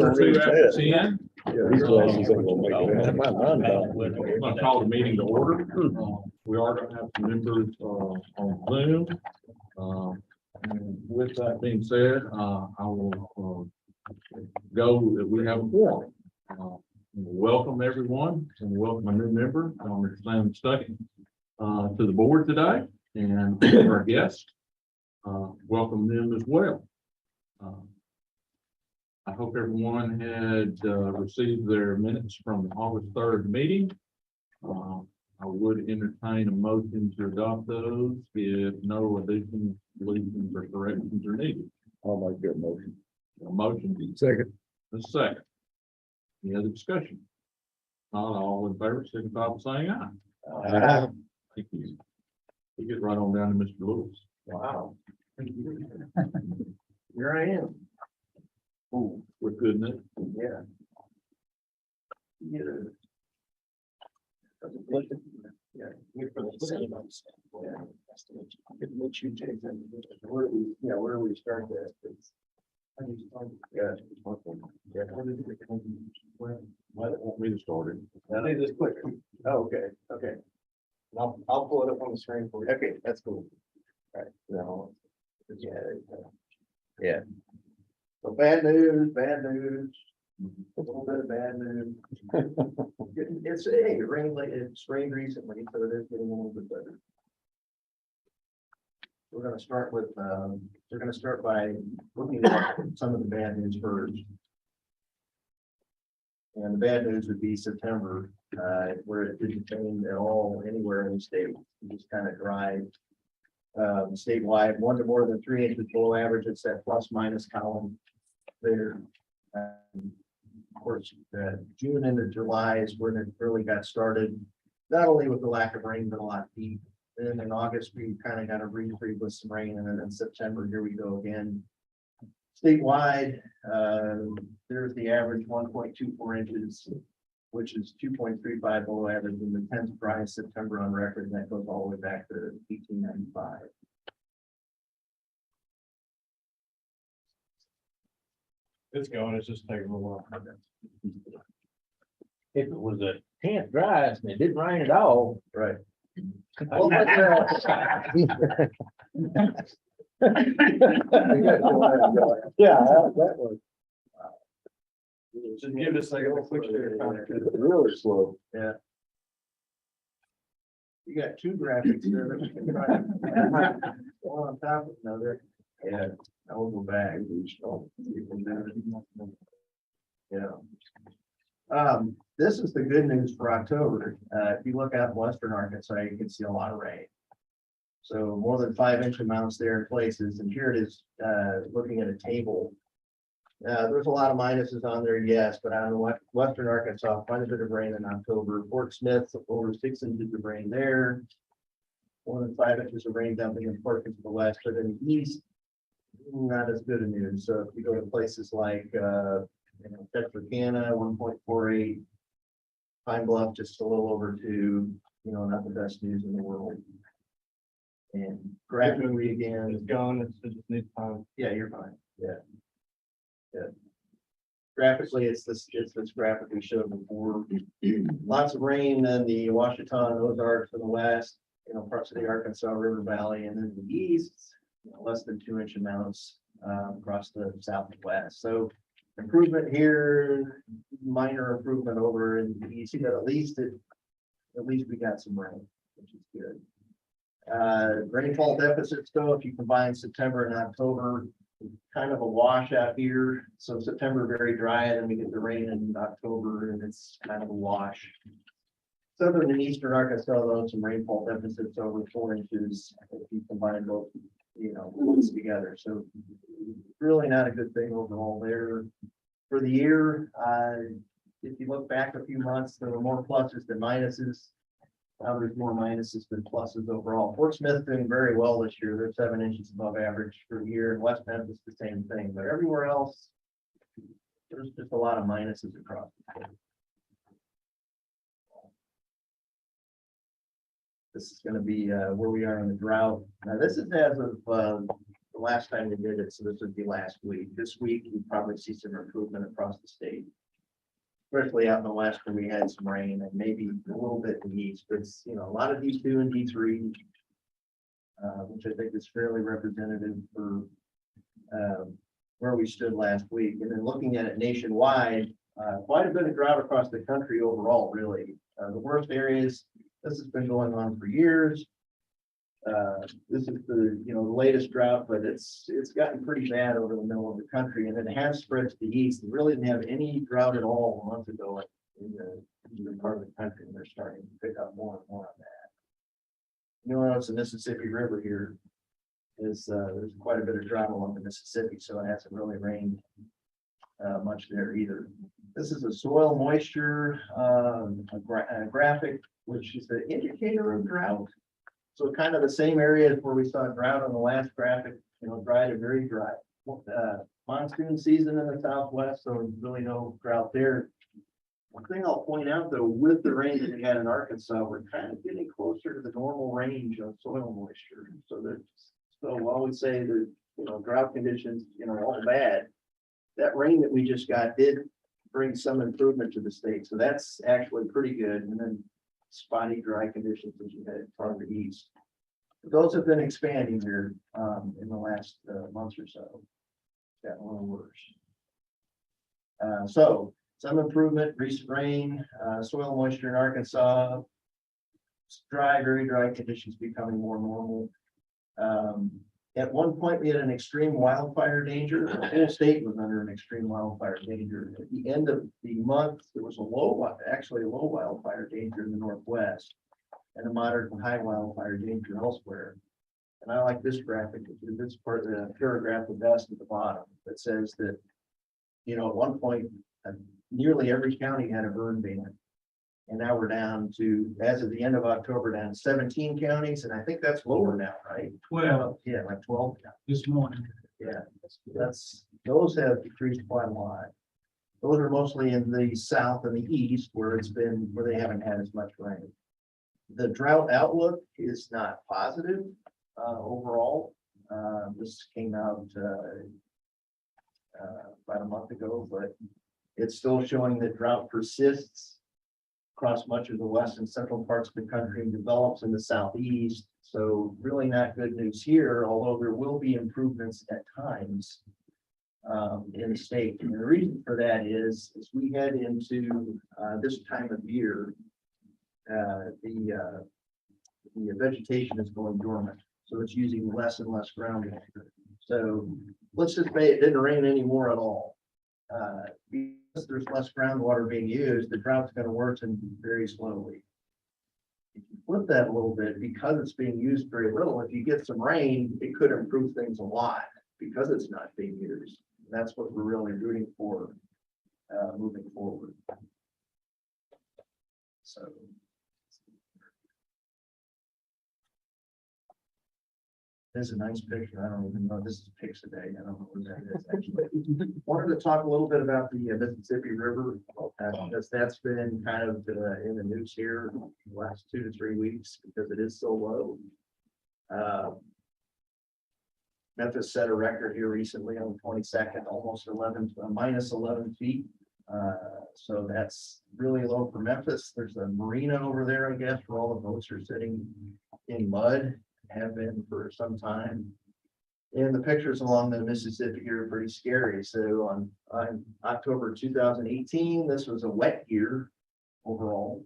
2 after 10. These glasses ain't gonna make it. I'm Man, mine don't. gonna call the meeting to order. We are gonna have some members on Zoom. And with that being said, I will go that we have a forum. Welcome everyone and welcome a new member, Mr. Sam Stuckey, to the board today, and our guests. Welcome them as well. I hope everyone had received their minutes from the August 3rd meeting. I would entertain a motion to adopt those if no additions, deletions, or corrections are needed. I'll make that motion. A motion, Second. a second. Any other discussion? Not all in favor, signify by saying aye. Thank you. We get right on down to Mr. Lewis. Wow. Here I am. Oh, we're good, Nick. Yeah. Yeah. Yeah. You're from the same house. Yeah. What you take them. Where we, yeah, where we started at. Yeah. Yeah. Why don't want me to start it? I'll do this quick. Oh, okay, okay. I'll pull it up on the screen for you. Okay, that's cool. All right, now. Yeah. Yeah. So bad news, bad news. A little bit of bad news. It's, hey, it rained like, it's rained recently, so it is getting a little bit better. We're gonna start with, we're gonna start by looking at some of the bad news first. And the bad news would be September, where it didn't rain at all anywhere in the state. It just kind of dry. Statewide, 1 to more than 3 inches below average, it's that plus minus column there. Of course, June into July is when it really got started, not only with the lack of rain, but a lot of heat. Then in August, we kind of got a reprieve with some rain, and then in September, here we go again. Statewide, there's the average 1.24 inches, which is 2.35 below average in the 10th driest September on record, and that goes all the way back to 1895. It's going, it's just taking a while. If it was a 10th driest and it didn't rain at all. Right. Well, Yeah, that was Just give it a second to click there. really slow. Yeah. You got two graphics there. that we can try. One on top of another. Yeah, I will go back. Yeah. This is the good news for October. If you look out in western Arkansas, you can see a lot of rain. So more than 5-inch amounts there in places, and here it is, looking at a table. There's a lot of minuses on there, yes, but out in western Arkansas, quite a bit of rain in October. Fort Smith, over 6 inches of rain there. More than 5 inches of rain dumping in portions of the west, but in the east, not as good a news. So if you go to places like Texarkana, 1.48, Pine Bluff, just a little over 2, not the best news in the world. And graphically again, It's gone, it just needs time. yeah, you're fine. Yeah. Yeah. Graphically, it's this graphic we showed before. Lots of rain in the Washita, Ozarks to the west, parts of the Arkansas River Valley, and then the east, less than 2-inch amounts across the south and west. So improvement here, minor improvement over in the east, but at least we got some rain, which is good. Rainfall deficits though, if you combine September and October, kind of a wash out here. So September very dry, and then we get the rain in October, and it's kind of a wash. Southern and eastern Arkansas, though, some rainfall deficits over 4 inches if you combine both, ones together. So really not a good thing overall there. For the year, if you look back a few months, there were more pluses than minuses. Now there's more minuses than pluses overall. Fort Smith doing very well this year. They're 7 inches above average for the year, and West Memphis the same thing. But everywhere else, there's just a lot of minuses across the board. This is going to be where we are in the drought. Now this is as of the last time they did it, so this would be last week. This week, you probably see some improvement across the state. Especially out in the west where we had some rain and maybe a little bit in the east, but it's, a lot of D2 and D3. Which I think is fairly representative for where we stood last week. And then looking at it nationwide, quite a bit of drought across the country overall, really. The worst areas, this has been going on for years. This is the latest drought, but it's gotten pretty bad over the middle of the country, and it has spread to the east. We really didn't have any drought at all a month ago in the part of the country, and they're starting to pick up more and more on that. You'll notice the Mississippi River here is there's quite a bit of drought along the Mississippi, so it hasn't really rained much there either. This is a soil moisture a graphic, which is the indicator of drought. So kind of the same areas where we saw drought on the last graphic, dry to very dry. Monsoon season in the Southwest, so there's really no drought there. One thing I'll point out though, with the rain that we had in Arkansas, we're kind of getting closer to the normal range of soil moisture. So while we say that, drought conditions, all bad, that rain that we just got did bring some improvement to the state. So that's actually pretty good. And then spotty dry conditions as you head farther east. Those have been expanding here in the last months or so. Got a little worse. So some improvement, recent rain, soil moisture in Arkansas, very dry conditions becoming more normal. At one point, we had an extreme wildfire danger. The whole state was under an extreme wildfire danger. At the end of the month, there was a low wildfire danger in the Northwest and a moderate and high wildfire danger elsewhere. And I like this graphic. This part of the paragraph the best at the bottom that says that, at one point, nearly every county had a burn ban. And now we're down to, as of the end of October, down to 17 counties, and I think that's lower now, right? 12 Yeah, like 12. this morning. Yeah, those have decreased quite a lot. Those are mostly in the south and the east where they haven't had as much rain. The drought outlook is not positive overall. This came out about a month ago, but it's still showing that drought persists across much of the west and central parts of the country and develops in the southeast. So really not good news here, although there will be improvements at times in the state. And the reason for that is as we head into this time of year, the vegetation is going dormant. So it's using less and less groundwater. So let's just say it didn't rain anymore at all. Because there's less groundwater being used, the drought's going to worsen very slowly. If you flip that a little bit, because it's being used very little, if you get some rain, it could improve things a lot because it's not being used. That's what we're really rooting for moving forward. So. There's a nice picture. I don't even know. This is Pixaday. I don't know what that is actually. Wanted to talk a little bit about the Mississippi River, because that's been kind of in the news here the last 2 to 3 weeks because it is so low. Memphis set a record here recently on the 22nd, almost minus 11 feet. So that's really low for Memphis. There's a marina over there, I guess, where all the boats are sitting in mud. Have been for some time. And the pictures along the Mississippi are pretty scary. So on October 2018, this was a wet year overall.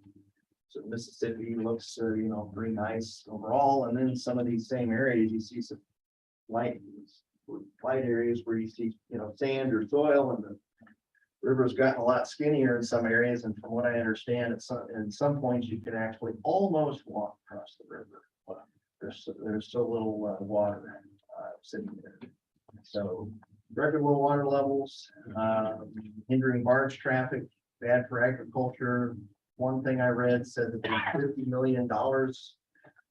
So Mississippi looks, pretty nice overall. And then some of these same areas, you see some light areas where you see, sand or soil, and the river's gotten a lot skinnier in some areas. And from what I understand, at some points, you can actually almost walk across the river. There's so little water sitting there. So record low water levels, hindering barge traffic, bad for agriculture. One thing I read said that there's $50 million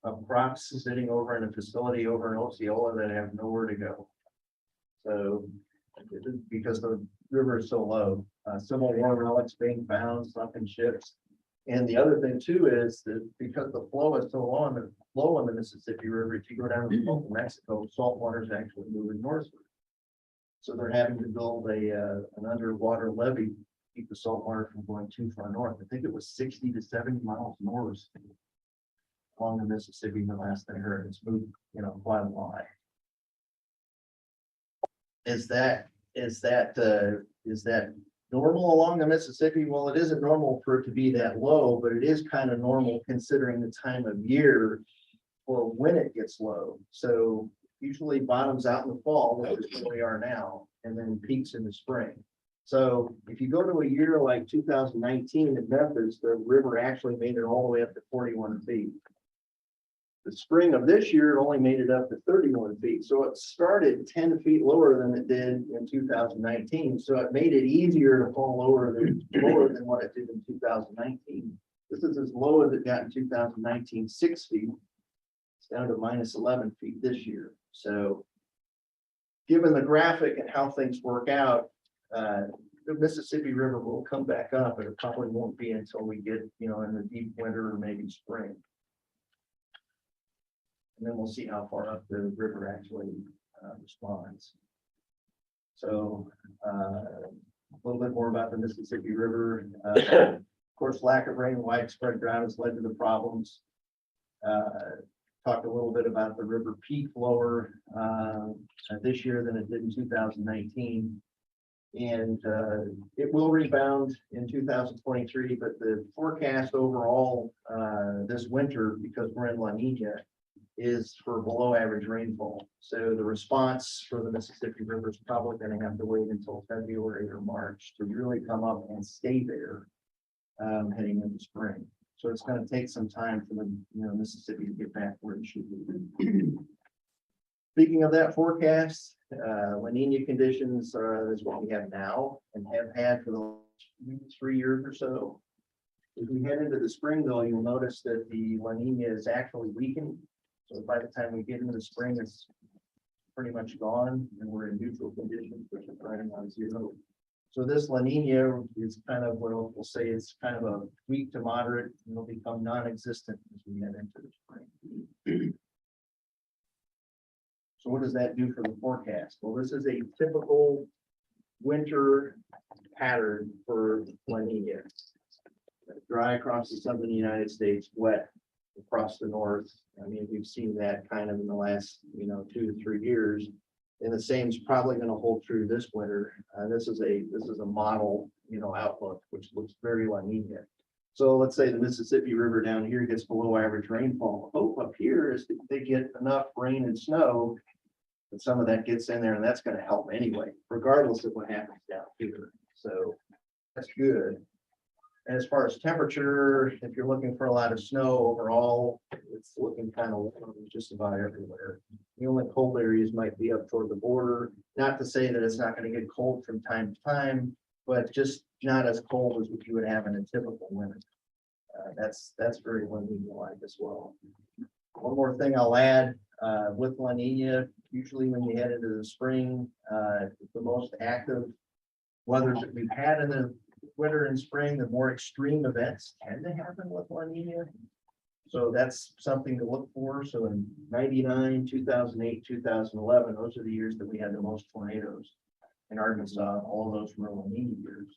of crops sitting over in a facility over in Osceola that have nowhere to go. So because the river is so low, civil war relics being found, sunken ships. And the other thing too is that because the flow is so long, the flow in the Mississippi River, if you go down to the Gulf of Mexico, salt water is actually moving northward. So they're having to build an underwater levee to keep the salt water from going too far north. I think it was 60 to 70 miles north along the Mississippi, the last I heard. It's moved, quite a lot. Is that normal along the Mississippi? Well, it isn't normal for it to be that low, but it is kind of normal considering the time of year or when it gets low. So usually bottoms out in the fall, which is where we are now, and then peaks in the spring. So if you go to a year like 2019 in Memphis, the river actually made it all the way up to 41 feet. The spring of this year, it only made it up to 31 feet. So it started 10 feet lower than it did in 2019. So it made it easier to fall lower than what it did in 2019. This is as low as it got in 2019, 6 feet. It's down to minus 11 feet this year. So given the graphic and how things work out, the Mississippi River will come back up, but it probably won't be until we get, in the deep winter or maybe spring. And then we'll see how far up the river actually responds. So a little bit more about the Mississippi River. Of course, lack of rain and widespread drought has led to the problems. Talked a little bit about the river peak lower this year than it did in 2019. And it will rebound in 2023, but the forecast overall this winter, because we're in La Nina, is for below average rainfall. So the response for the Mississippi River is probably going to have to wait until February or March to really come up and stay there heading into spring. So it's going to take some time for the Mississippi to get back where it should be. Speaking of that forecast, La Nina conditions is what we have now and have had for the last 3 years or so. As we head into the spring, though, you'll notice that the La Nina is actually weakening. So by the time we get into the spring, it's pretty much gone and we're in neutral conditions, which is right around zero. So this La Nina is kind of what we'll say is kind of a weak to moderate, and it'll become non-existent as we head into the spring. So what does that do for the forecast? Well, this is a typical winter pattern for La Nina. Dry across the southern United States, wet across the north. I mean, we've seen that kind of in the last, 2 to 3 years. And the same is probably going to hold true this winter. This is a model, outlook, which looks very La Nina. So let's say the Mississippi River down here gets below average rainfall. The hope up here is that they get enough rain and snow that some of that gets in there, and that's going to help anyway, regardless of what happens down here. So that's good. And as far as temperature, if you're looking for a lot of snow overall, it's looking kind of warm just about everywhere. The only cold areas might be up toward the border. Not to say that it's not going to get cold from time to time, but just not as cold as what you would have in a typical winter. That's very La Nina-like as well. One more thing I'll add with La Nina, usually when you head into the spring, the most active weather that we've had in the winter and spring, the more extreme events tend to happen with La Nina. So that's something to look for. So in 99, 2008, 2011, those are the years that we had the most tornadoes in Arkansas. All of those were La Nina years.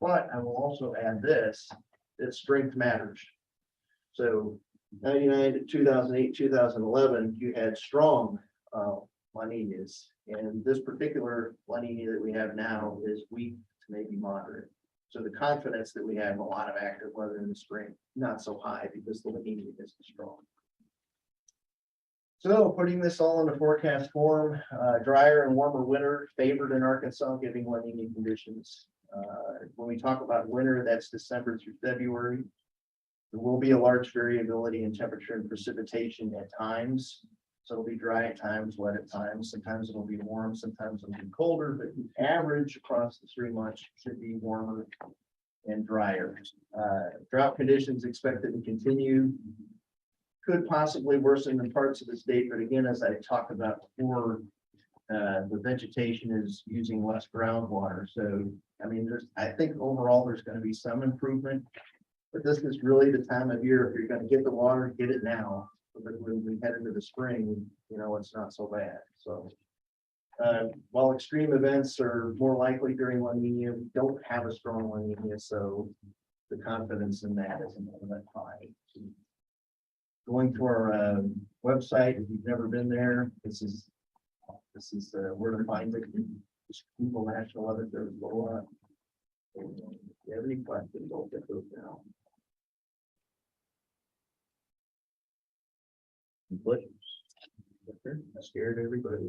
But I will also add this, that strength matters. So 99 to 2008, 2011, you had strong La Ninas. And this particular La Nina that we have now is weak to maybe moderate. So the confidence that we have a lot of active weather in the spring, not so high because the La Nina isn't strong. So putting this all into forecast form, drier and warmer winter favored in Arkansas, giving La Nina conditions. When we talk about winter, that's December through February. There will be a large variability in temperature and precipitation at times. So it'll be dry at times, wet at times. Sometimes it'll be warm, sometimes it'll be colder, but average across the 3 months should be warmer and drier. Drought conditions expected to continue. Could possibly worsen in parts of the state, but again, as I talked about before, the vegetation is using less groundwater. So, I mean, I think overall there's going to be some improvement But this is really the time of year, if you're gonna get the water, get it now. But when we head into the spring, you know, it's not so bad, so. While extreme events are more likely during La Nina, we don't have a strong La Nina, so the confidence in that isn't all that high. Going to our website, if you've never been there, this is where to find it. Just Google National Weather Service. Go on. If you have any questions, I'll get those now. Any questions? I scared everybody.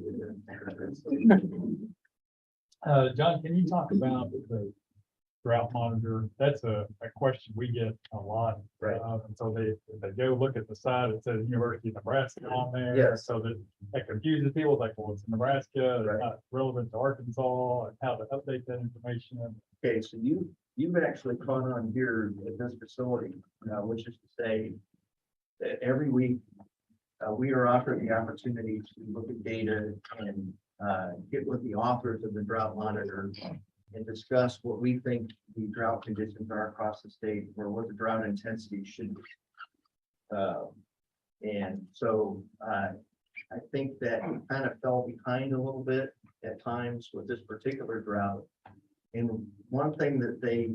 John, can you talk about the drought monitor? That's a question we get a lot. Right. And so they go look at the side, it says University of Nebraska on there. Yes. So that confuses people, like, well, it's Nebraska, Right. it's not relevant to Arkansas, and how to update that information. Okay, so you've actually caught on here at this facility, which is to say that every week we are offered the opportunity to look at data and get with the authors of the drought monitor and discuss what we think the drought conditions are across the state, or what the drought intensity should be. And so I think that we kind of fell behind a little bit at times with this particular drought. And one thing that they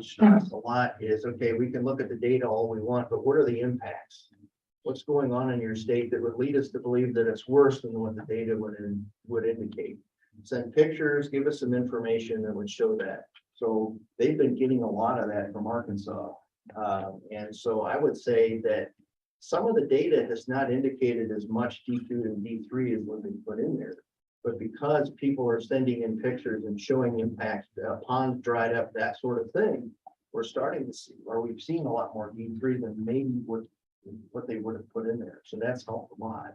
stress a lot is, okay, we can look at the data all we want, but what are the impacts? What's going on in your state that would lead us to believe that it's worse than what the data would indicate? Send pictures, give us some information that would show that. So they've been getting a lot of that from Arkansas. And so I would say that some of the data has not indicated as much D2 and D3 as what they put in there. But because people are sending in pictures and showing impacts, ponds dried up, that sort of thing, we're starting to see, or we've seen a lot more D3 than maybe what they would have put in there. So that's helped a lot.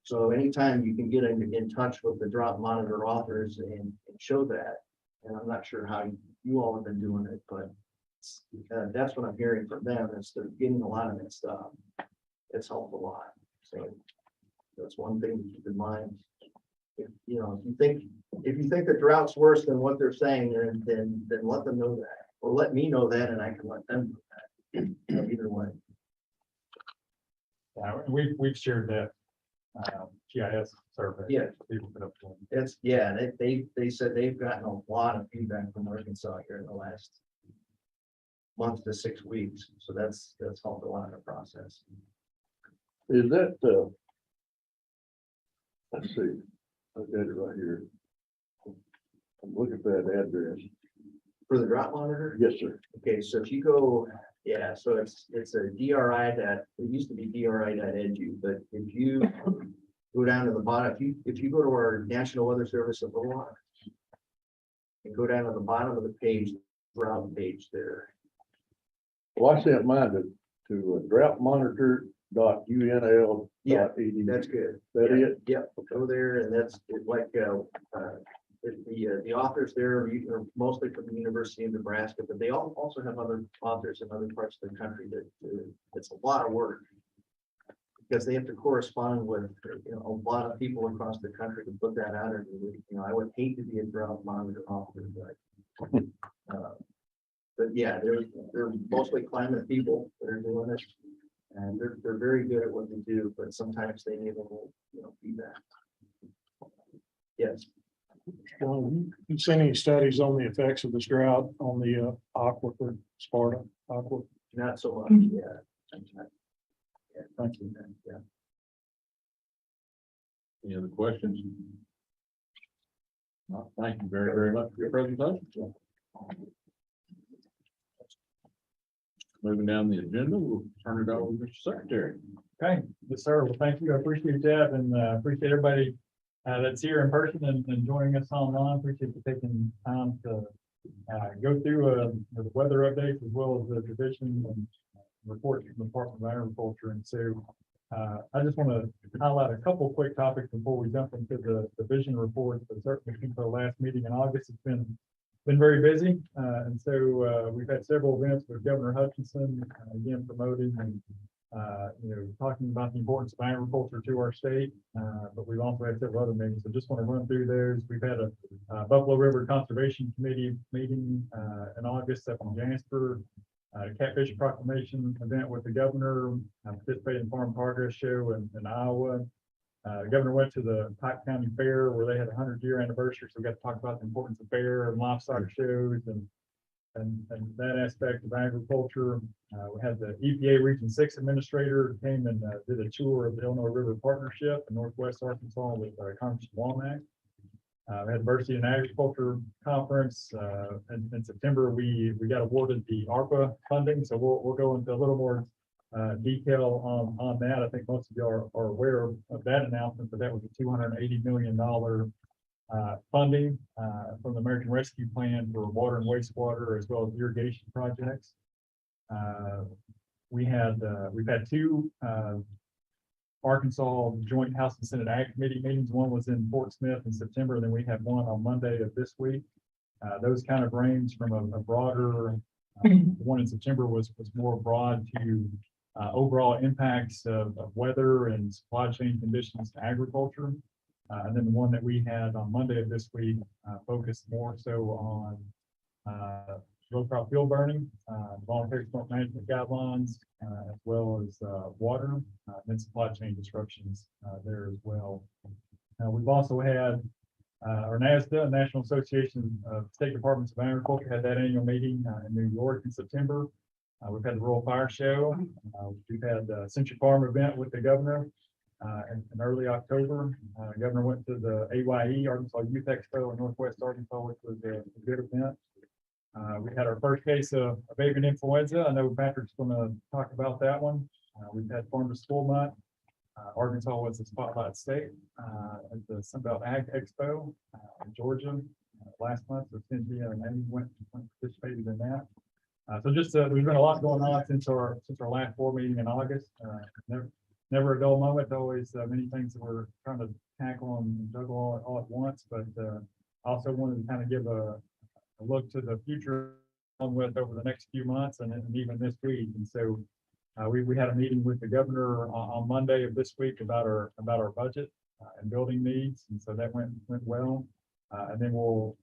So anytime you can get in touch with the drought monitor authors and show that, and I'm not sure how you all have been doing it, but that's what I'm hearing from them, is they're getting a lot of that stuff. It's helped a lot. So that's one thing to keep in mind. If you think the drought's worse than what they're saying, then let them know that, or let me know that, and I can let them know that. Either way. We've shared that GIS survey. Yeah. People put up on. It's, they said they've gotten a lot of feedback from Arkansas here in the last month to 6 weeks. So that's helped a lot in the process. Is that, let's see, I've got it right here. I'm looking for that address. For the drought monitor? Yes, sir. Okay, so if you go, so it's a DRI it used to be DRI.edu, but if you go down to the bottom, if you go to our National Weather Service of Omaha and go down to the bottom of the page, drought page there. Well, I sent mine to droughtmonitor.unl.edu. Yeah, that's good. That it? Yep, go there, and that's like, the authors there are mostly from the University of Nebraska, but they also have other authors in other parts of the country that it's a lot of work. Because they have to correspond with, a lot of people across the country to put that out. I would hate to be a drought monitor author, but yeah, they're mostly climate people that are doing it. And they're very good at what they do, but sometimes they need a little, feedback. Yes. You seen any studies on the effects of this drought on the aquifer, Sparta aquifer? Not so much, yeah. Yeah, thank you. Yeah. Any other questions? No, thank you very, very much for your presentation. Moving down the agenda, we'll turn it over to Mr. Secretary. Okay, yes, sir. Well, thank you. I appreciate that, and appreciate everybody that's here in person and joining us online. Appreciate you taking time to go through the weather updates as well as the division and reports from the Department of Agriculture. And so I just want to highlight a couple quick topics before we jump into the division reports. But certainly since our last meeting in August, it's been very busy. And so we've had several events with Governor Hutchinson, again, promoting and talking about the importance of agriculture to our state, but we've also had several other meetings. So just want to run through those. We've had a Buffalo River Conservation Committee meeting in August up in Jasper. Catfish Proclamation event with the governor, participated in Farm Progress Show in Iowa. Governor went to the Pike County Fair where they had a 100-year anniversary, so we got to talk about the importance of fair and livestock shows and that aspect of agriculture. We had the EPA Region 6 Administrator came and did a tour of the Illinois River Partnership in Northwest Arkansas with Congressman Womack. We had Diversity in Agriculture Conference. In September, we got awarded the ARPA funding, so we'll go into a little more detail on that. I think most of you are aware of that announcement, but that was a $280 million funding from the American Rescue Plan for water and wastewater as well as irrigation projects. We've had two Arkansas Joint House and Senate Ag Committee meetings. One was in Fort Smith in September, and then we had one on Monday of this week. Those kind of range from a broader, the one in September was more broad to overall impacts of weather and supply chain conditions to agriculture. And then the one that we had on Monday of this week focused more so on row crop field burning, voluntary smoke management guidelines, as well as water, and supply chain disruptions there as well. We've also had our NASDA, National Association of State Departments of Agriculture, had that annual meeting in New York in September. We've had the Rural Fire Show. We've had the Century Farm event with the governor in early October. Governor went to the AYE, Arkansas Youth Expo in Northwest Arkansas, which was a good event. We had our first case of avian influenza. I know Patrick's going to talk about that one. We've had Farm to School Month. Arkansas was the spotlight state at the Sunbelt Ag Expo in Georgia last month. So Cynthia and Amy went participated in that. So just there's been a lot going on since our last board meeting in August. Never a dull moment. Always many things that we're trying to tackle and juggle all at once. But also wanted to kind of give a look to the future on with over the next few months and even this week. And so we had a meeting with the governor on Monday of this week about our budget and building needs. And so that went well. And then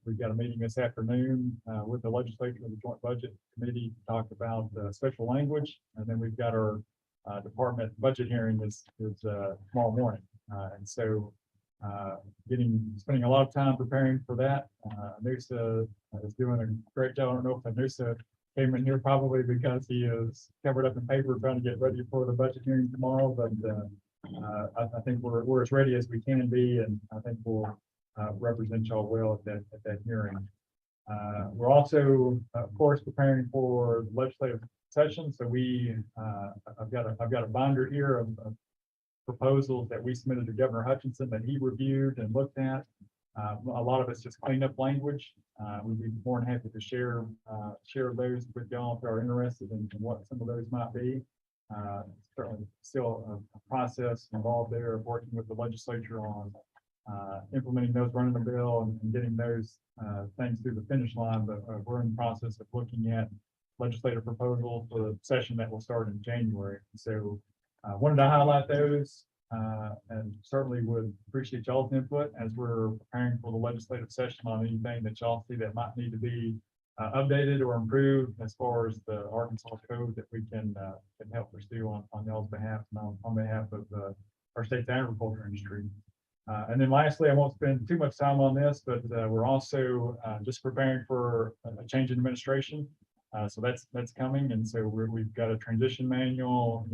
we've got a meeting this afternoon with the legislature, the Joint Budget Committee, to talk about special language. And then we've got our department budget hearing is tomorrow morning. And so spending a lot of time preparing for that. Noosa is doing a great job. I don't know if Noosa came in here probably because he is covered up in paper trying to get ready for the budget hearing tomorrow, but I think we're as ready as we can be, and I think we'll represent y'all well at that hearing. We're also, of course, preparing for legislative session. So I've got a binder here of proposals that we submitted to Governor Hutchinson that he reviewed and looked at. A lot of it's just cleaned up language. We'd be more than happy to share those with y'all if you're interested in what some of those might be. Certainly still a process involved there of working with the legislature on implementing those running the bill and getting those things through the finish line. But we're in the process of looking at legislative proposals for the session that will start in January. So wanted to highlight those and certainly would appreciate y'all's input as we're preparing for the legislative session on anything that y'all see that might need to be updated or improved as far as the Arkansas code that we can help pursue on y'all's behalf and on behalf of our state's agriculture industry. And then lastly, I won't spend too much time on this, but we're also just preparing for a change in administration. So that's coming, and so we've got a transition manual,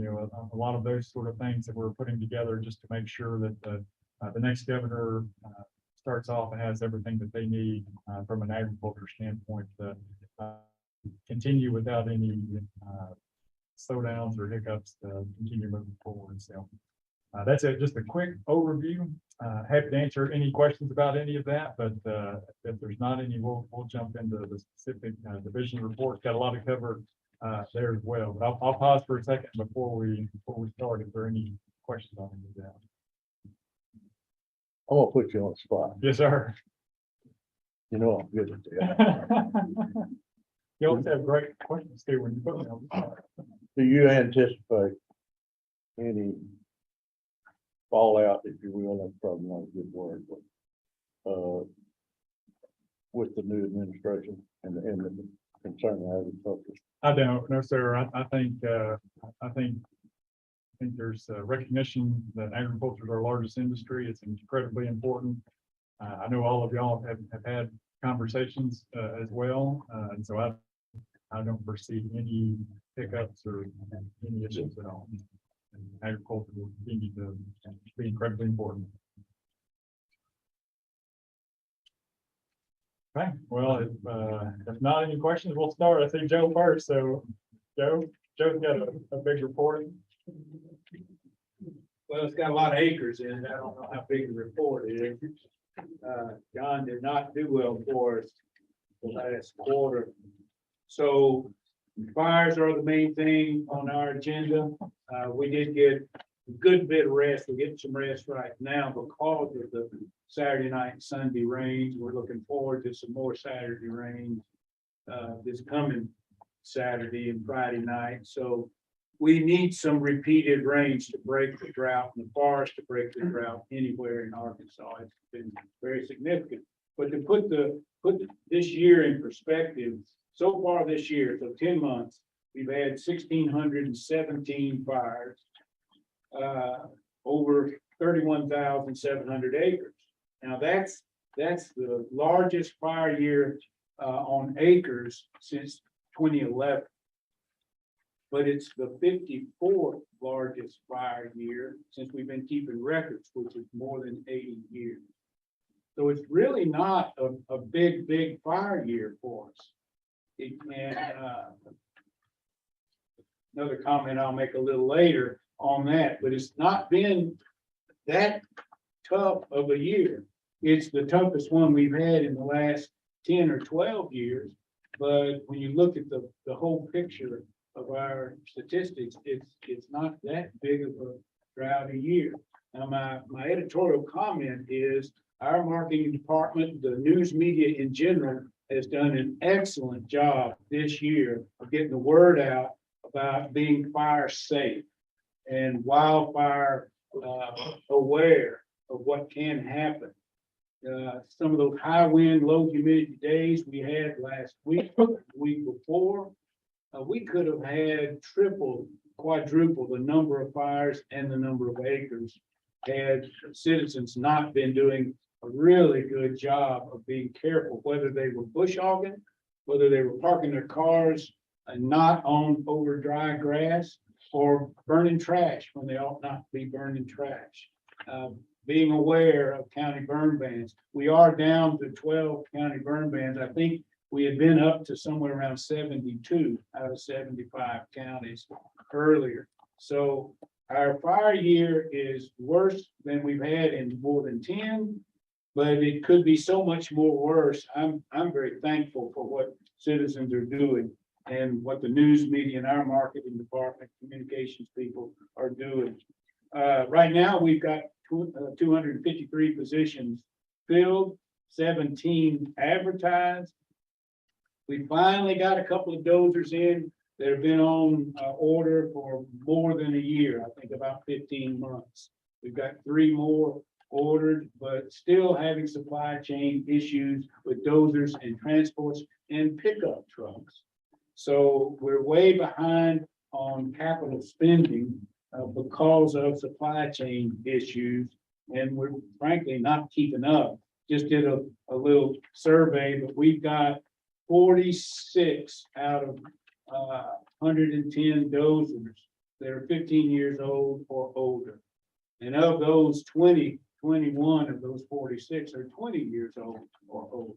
a lot of those sort of things that we're putting together just to make sure that the next governor starts off and has everything that they need from an agriculture standpoint to continue without any slowdowns or hiccups to continue moving forward. So that's just a quick overview. Happy to answer any questions about any of that, but if there's not any, we'll jump into the specific division reports. Got a lot to cover there as well. But I'll pause for a second before we start if there are any questions on any of that. I'm gonna put you on the spot. Yes, sir. You know, I'm good at that. You always have great questions too when you put me on the spot. Do you anticipate any fallout, if you will, that's probably not a good word, but with the new administration and the concern with agriculture. I don't, no, sir. I think there's recognition that agriculture is our largest industry. It's incredibly important. I know all of y'all have had conversations as well, and so I don't foresee any hiccups or any issues at all. And agriculture will continue to be incredibly important. Okay, well, if not any questions, we'll start. I see Joe first, so Joe's got a big report. Well, it's got a lot of acres in it. I don't know how big the report is. John did not do well for us the last quarter. So fires are the main thing on our agenda. We did get a good bit of rest. We're getting some rest right now because of the Saturday night and Sunday rains. We're looking forward to some more Saturday rains this coming Saturday and Friday night. So we need some repeated rains to break the drought in the forest, to break the drought anywhere in Arkansas. It's been very significant. But to put this year in perspective, so far this year, so 10 months, we've had 1,617 fires, over 31,700 acres. Now that's the largest fire year on acres since 2011. But it's the 54th largest fire year since we've been keeping records, which is more than 80 years. So it's really not a big fire year for us. Another comment I'll make a little later on that, but it's not been that tough of a year. It's the toughest one we've had in the last 10 or 12 years. But when you look at the whole picture of our statistics, it's not that big of a droughty year. Now, my editorial comment is our marketing department, the news media in general, has done an excellent job this year of getting the word out about being fire safe and wildfire aware of what can happen. Some of those high wind, low humidity days we had last week, the week before, we could have had triple, quadruple the number of fires and the number of acres had citizens not been doing a really good job of being careful, whether they were bush hogging, whether they were parking their cars and not on over dry grass, or burning trash when they ought not be burning trash. Being aware of county burn bans. We are down to 12 county burn bans. I think we had been up to somewhere around 72 out of 75 counties earlier. So our fire year is worse than we've had in more than 10, but it could be so much more worse. I'm very thankful for what citizens are doing and what the news media and our marketing department, communications people are doing. Right now, we've got 253 positions filled, 17 advertised. We finally got a couple of dozers in that have been on order for more than a year, I think about 15 months. We've got 3 more ordered, but still having supply chain issues with dozers and transports and pickup trucks. So we're way behind on capital spending because of supply chain issues, and we're frankly not keeping up. Just did a little survey, but we've got 46 out of 110 dozers that are 15 years old or older. And of those 21 of those 46 are 20 years old or older.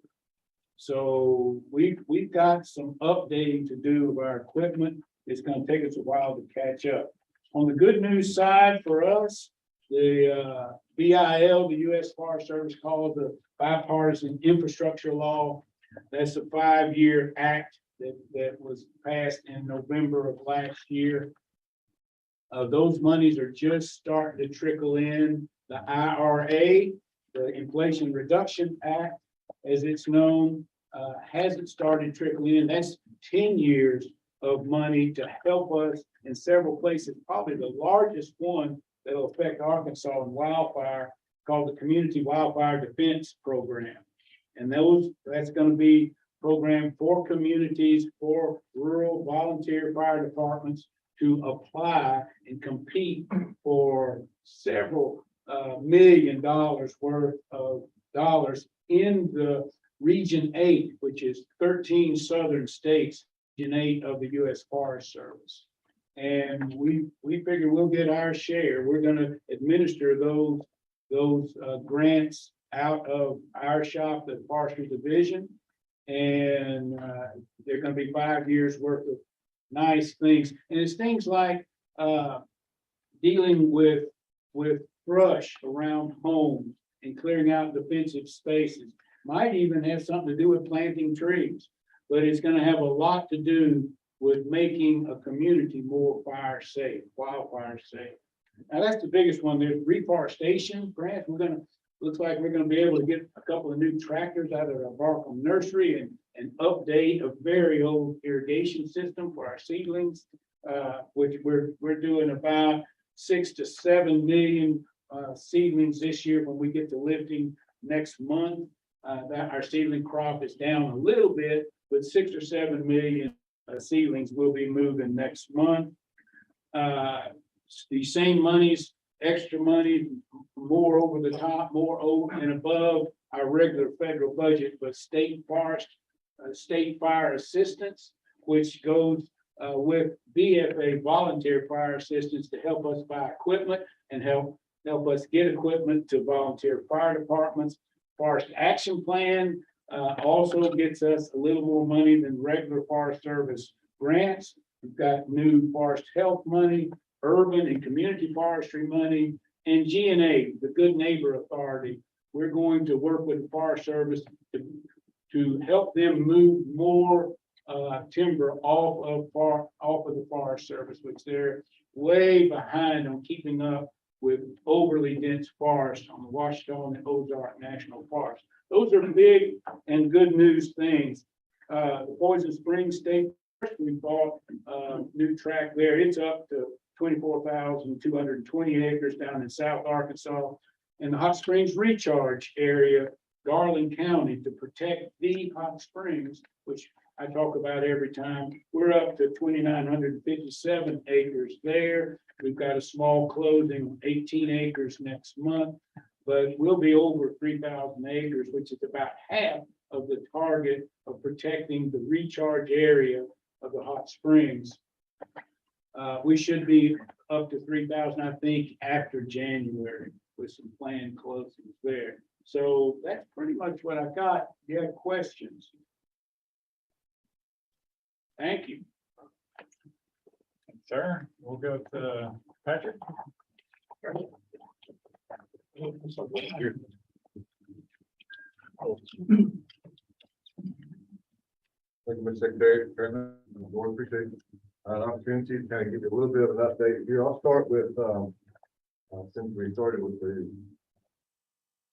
So we've got some updating to do of our equipment. It's going to take us a while to catch up. On the good news side for us, the BIL, the U.S. Forest Service, called the bipartisan infrastructure law. That's a 5-year act that was passed in November of last year. Those monies are just starting to trickle in. The IRA, the Inflation Reduction Act, as it's known, hasn't started trickling in. That's 10 years of money to help us in several places. Probably the largest one that'll affect Arkansas in wildfire, called the Community Wildfire Defense Program. And that's going to be program for communities, for rural volunteer fire departments to apply and compete for several $1 million worth of dollars in the Region 8, which is 13 southern states, Region 8 of the U.S. Forest Service. And we figure we'll get our share. We're gonna administer those grants out of our shop, the Forestry Division. And they're gonna be 5 years worth of nice things. And it's things like dealing with brush around homes and clearing out defensive spaces. Might even have something to do with planting trees, but it's gonna have a lot to do with making a community more fire safe, wildfire safe. Now, that's the biggest one. There's reforestation grants. Looks like we're gonna be able to get a couple of new tractors out of our Barcom nursery and update a very old irrigation system for our seedlings, which we're doing about 6 to 7 million seedlings this year when we get to lifting next month. That our seedling crop is down a little bit, but 6 or 7 million seedlings will be moving next month. The same monies, extra money, more over the top, more over and above our regular federal budget, but state fire assistance, which goes with VFA, volunteer fire assistance, to help us buy equipment and help us get equipment to volunteer fire departments. Forest Action Plan also gets us a little more money than regular Forest Service grants. We've got new forest health money, urban and community forestry money, and GNA, the Good Neighbor Authority. We're going to work with the Forest Service to help them move more timber off of the Forest Service, which they're way behind on keeping up with overly dense forest on the Washita and Ozark National Parks. Those are big and good news things. The Poison Springs State Forest, we bought a new tract there. It's up to 24,220 acres down in South Arkansas. And the Hot Springs Recharge area, Garland County, to protect the hot springs, which I talk about every time. We're up to 2,957 acres there. We've got a small closing, 18 acres next month, but we'll be over 3,000 acres, which is about half of the target of protecting the recharge area of the hot springs. We should be up to 3,000, I think, after January with some planned closings there. So that's pretty much what I got. Do you have questions? Thank you. Sir, we'll go to Patrick. Thank you, Mr. Secretary, Chairman, and the board. Appreciate an opportunity to kind of give you a little bit of an update here. I'll start with, since we started with the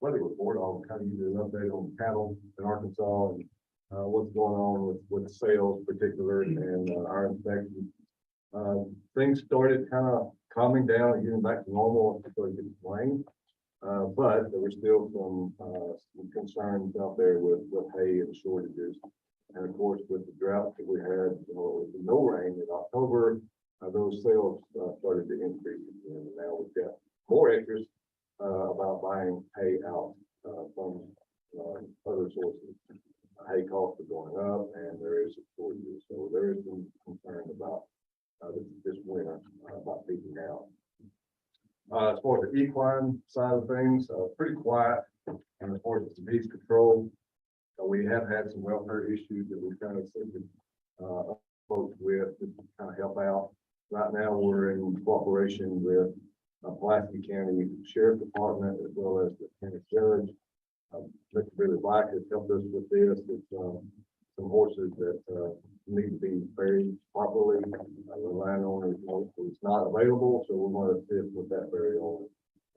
weather report, I'll kind of give you an update on cattle in Arkansas and what's going on with sales particular and our inspection. Things started kind of calming down and getting back to normal until it gets rain. But there were still some concerns out there with hay and shortages. And of course, with the drought that we had, with no rain in October, those sales started to increase again. And now we've got more interest about buying hay out from other sources. Hay costs are going up and there is a shortage. So there is some concern about this winter about peaking out. As far as the equine side of things, pretty quiet. And as far as the disease control, we have had some welfare issues that we've kind of seen folks with to kind of help out. Right now, we're in cooperation with Pulaski County Sheriff Department as well as the county judge. Mr. Billy Black has helped us with this. It's some horses that need to be buried properly. The landowner is not available, so we're going to assist with that burial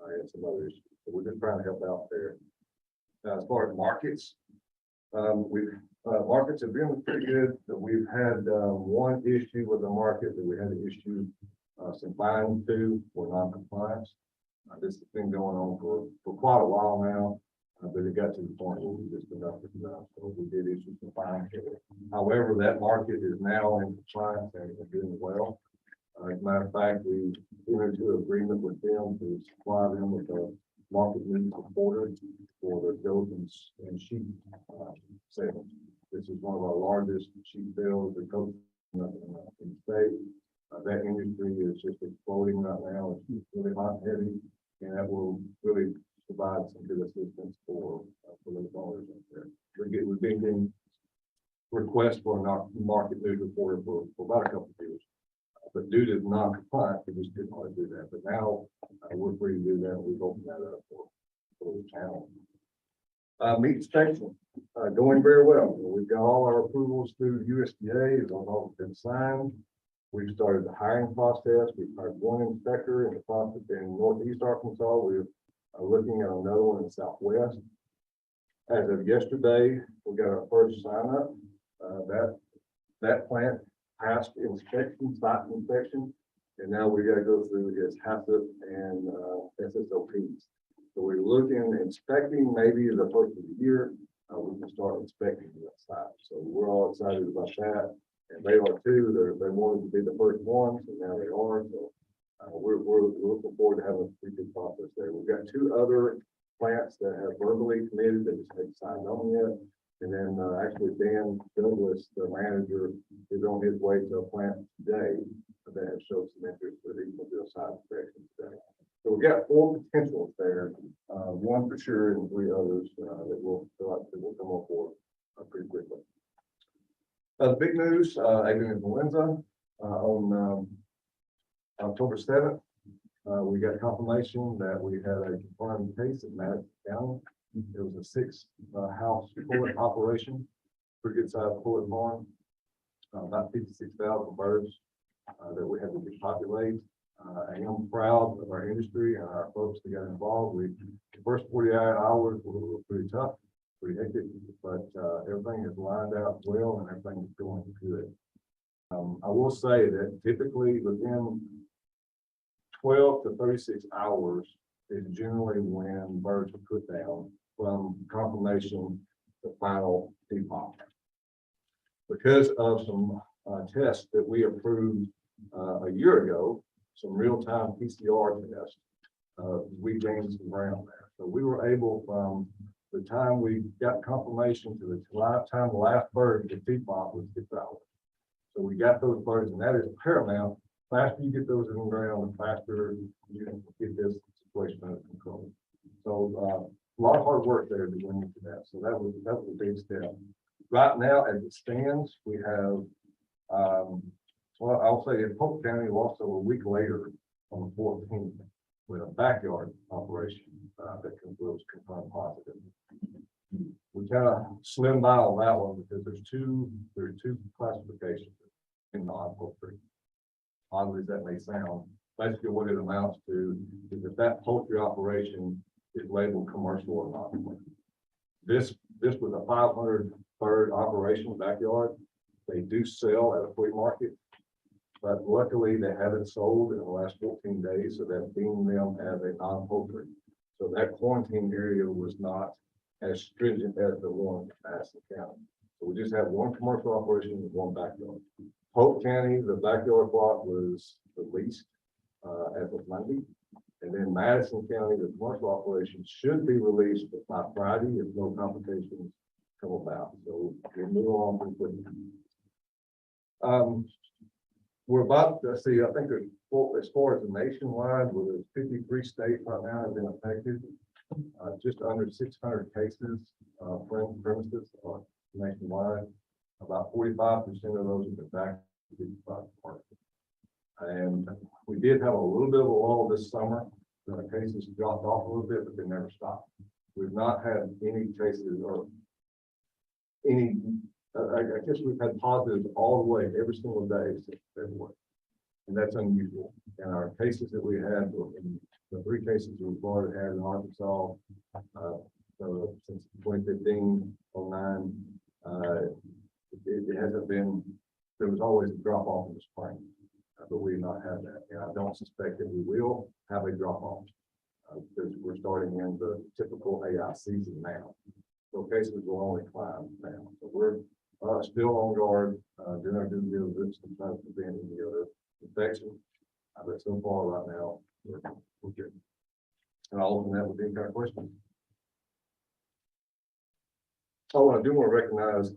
and some other issues. So we're just trying to help out there. As far as markets, markets have been pretty good. We've had one issue with the market that we had to issue some fines to for non-compliance. This has been going on for quite a while now. But it got to the point where we just enough, so we did issue some fines. However, that market is now in compliance and doing well. As a matter of fact, we entered into an agreement with them to supply them with a market news reporter for the goat and sheep sales. This is one of our largest sheep sales or goat in the state. That industry is just exploding right now. It's really hot and heavy, and that will really provide some good assistance for those owners out there. We've been getting requests for a market news reporter for about a couple of years. But due to non-compliance, we just didn't want to do that. But now we're free to do that. We've opened that up for the channel. Meat inspection, going very well. We've got all our approvals through USDA. It's all been signed. We've started the hiring process. We've hired one inspector in the process in Northeast Arkansas. We're looking at another one in Southwest. As of yesterday, we got our first sign up. That plant passed inspection, site inspection, and now we got to go through its HACCP and SSOPs. So we're looking, inspecting maybe the first of the year. We can start inspecting that site. So we're all excited about that. And they are too. They wanted to be the first ones, and now they are. So we're looking forward to having a pretty good process there. We've got two other plants that have verbally committed that just haven't signed on yet. And then actually Dan Douglas, the manager, is on his way to a plant today that has showed some interest that he will do a site inspection today. So we've got 4 potentials there, one for sure, and 3 others that will come on board pretty quickly. The big news, avian influenza on October 7th. We got confirmation that we had a confirmed case in Madison County. It was a 6-house pullet operation, pretty good sized pullet farm, about 56,000 birds that we had to depopulate. I am proud of our industry and our folks that got involved. The first 48 hours were pretty tough, pretty hectic, but everything is lined out well and everything is going good. I will say that typically within 12 to 36 hours is generally when birds are put down from confirmation to final depop. Because of some tests that we approved a year ago, some real-time PCR tests, we gained some ground there. So we were able, from the time we got confirmation to the time the last bird to depop was 6 hours. So we got those birds, and that is paramount. Faster you get those in the ground, the faster you can get this situation under control. So a lot of hard work there to win into that. So that was a big step. Right now, as it stands, we have, well, I'll say in Polk County, also a week later on the 14th, with a backyard operation that was confirmed positive. We kind of slimmed by on that one because there are two classifications in non-poultry. Oddly as that may sound, basically what it amounts to is that poultry operation is labeled commercial or not. This was a 500 bird operation backyard. They do sell at a flea market, but luckily they haven't sold in the last 14 days, so that's deemed them as a non-poultry. So that quarantine area was not as stringent as the one in Madison County. So we just have one commercial operation and one backyard. Polk County, the backyard block was released as of Monday. And then Madison County, the commercial operation should be released by Friday if no complications come about. So we'll move on pretty quickly. We're about to see, I think there's, as far as the nationwide, where there's 53 states right now have been affected. Just under 600 cases premises nationwide. About 45% of those have been back to the park. And we did have a little bit of a lull this summer. The cases dropped off a little bit, but they never stopped. We've not had any cases or any, I guess we've had positives all the way, every single day since February. And that's unusual. And our cases that we had, the 3 cases we've already had in Arkansas, so since 2015, 09, it hasn't been, there was always a drop off in the spring, but we've not had that. And I don't suspect that we will have a drop off because we're starting in the typical AI season now. So cases will only climb now. So we're still on guard, doing our due diligence and trying to prevent any other infection. But so far right now, we're good. And I'll open that with any kind of questions. Oh, I do want to recognize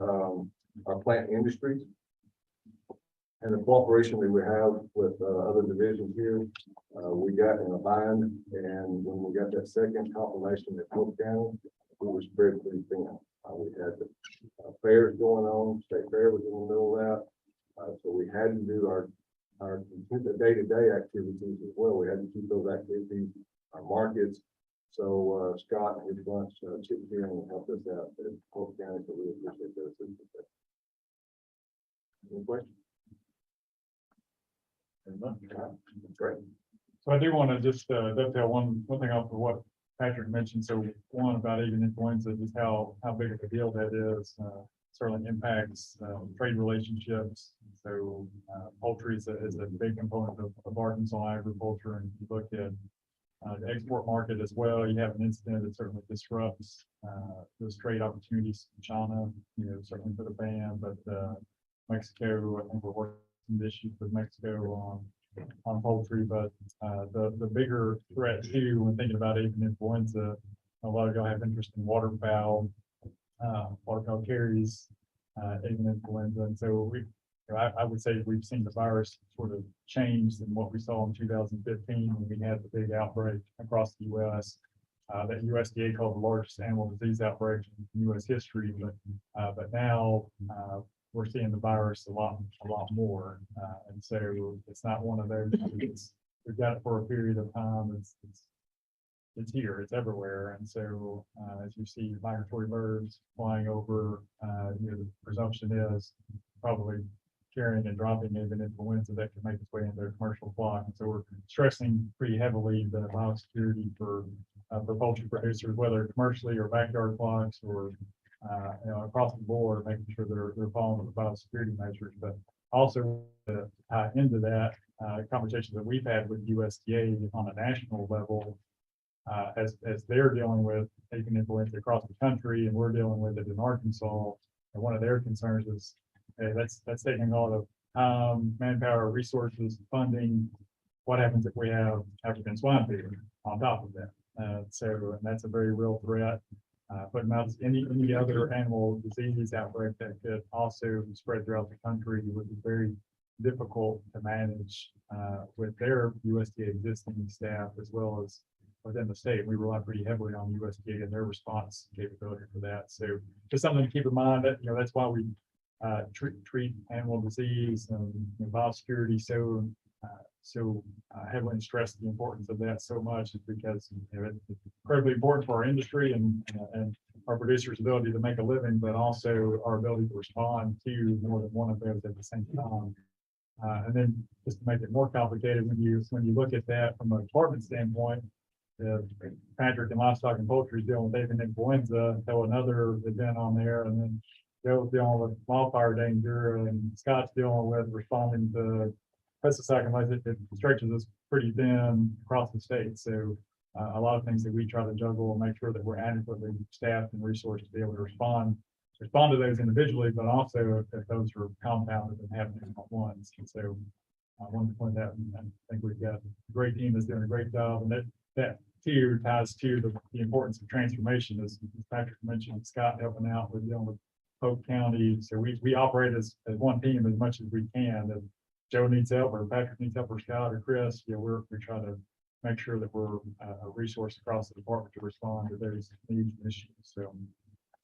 our plant industries and the cooperation that we have with other divisions here. We got in a bind, and when we got that second confirmation at Polk County, we were spread pretty thin. We had the fairs going on, state fair was in the middle of that. So we had to do our day-to-day activities as well. We had to keep those activities, our markets. So Scott and his bunch chipped in and helped us out at Polk County, so we appreciate their assistance. Any questions? Great. So I do want to just dovetail one thing off of what Patrick mentioned. So one about avian influenza, just how big of a deal that is, certainly impacts trade relationships. So poultry is a big component of Arkansas agriculture, and if you look at the export market as well, you have an incident that certainly disrupts those trade opportunities in China, certainly put a ban, but Mexico, I think we're working some issues with Mexico on poultry, but the bigger threat too, when thinking about avian influenza, a lot of y'all have interest in waterfowl carries avian influenza, and so I would say we've seen the virus sort of change than what we saw in 2015 when we had the big outbreak across the U.S. That USDA called the largest animal disease outbreak in U.S. history, but now we're seeing the virus a lot more, and so it's not one of those. We've got it for a period of time. It's here, it's everywhere, and so as you see migratory birds flying over, the presumption is probably carrying and dropping avian influenza that can make its way into a commercial flock. And so we're stressing pretty heavily the biosecurity for poultry producers, whether commercially or backyard flocks or across the board, making sure they're following the biosecurity measures. But also into that conversation that we've had with USDA on a national level, as they're dealing with avian influenza across the country, and we're dealing with it in Arkansas. And one of their concerns is, hey, that's taking a lot of time, manpower, resources, funding. What happens if we have African swine fever on top of that? And that's a very real threat. But not any other animal disease outbreak that could also spread throughout the country would be very difficult to manage with their USDA existing staff as well as within the state. We rely pretty heavily on USDA and their response capability for that. So just something to keep in mind that, that's why we treat animal disease and biosecurity so heavily and stress the importance of that so much, is because it's incredibly important for our industry and our producers' ability to make a living, but also our ability to respond to more than one of those at the same time. And then just to make it more complicated, when you look at that from a department standpoint, Patrick and Livestock and Poultry is dealing with avian influenza, throw another event on there, and then Joe's dealing with wildfire danger, and Scott's dealing with responding to pesticide complaints. It stretches us pretty thin across the state. So a lot of things that we try to juggle and make sure that we're adequately staffed and resourced to be able to respond to those individually, but also if those are compounded and happening at once. And so I wanted to point that, and I think we've got a great team that's doing a great job, and that too ties to the importance of transformation, as Patrick mentioned. Scott helping out with dealing with Polk County. So we operate as one team as much as we can. If Joe needs help, or Patrick needs help, or Scott or Chris, we try to make sure that we're a resource across the department to respond to those needs and issues. So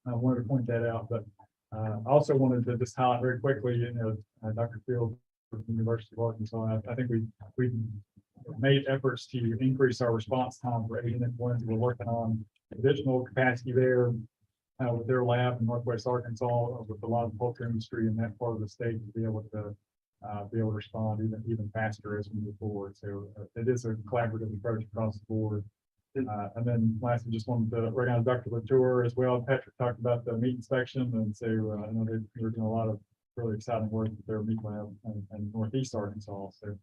I wanted to point that out, but I also wanted to just highlight very quickly, Dr. Field from the University of Arkansas. I think we've made efforts to increase our response time for avian influenza. We're working on additional capacity there with their lab in Northwest Arkansas, with a lot of the poultry industry in that part of the state, to be able to respond even faster as we move forward. So it is a collaborative approach across the board. And then lastly, just wanted to recognize Dr. Latour as well. Patrick talked about the meat inspection, and so I know they're doing a lot of really exciting work with their meat lab in Northeast Arkansas. So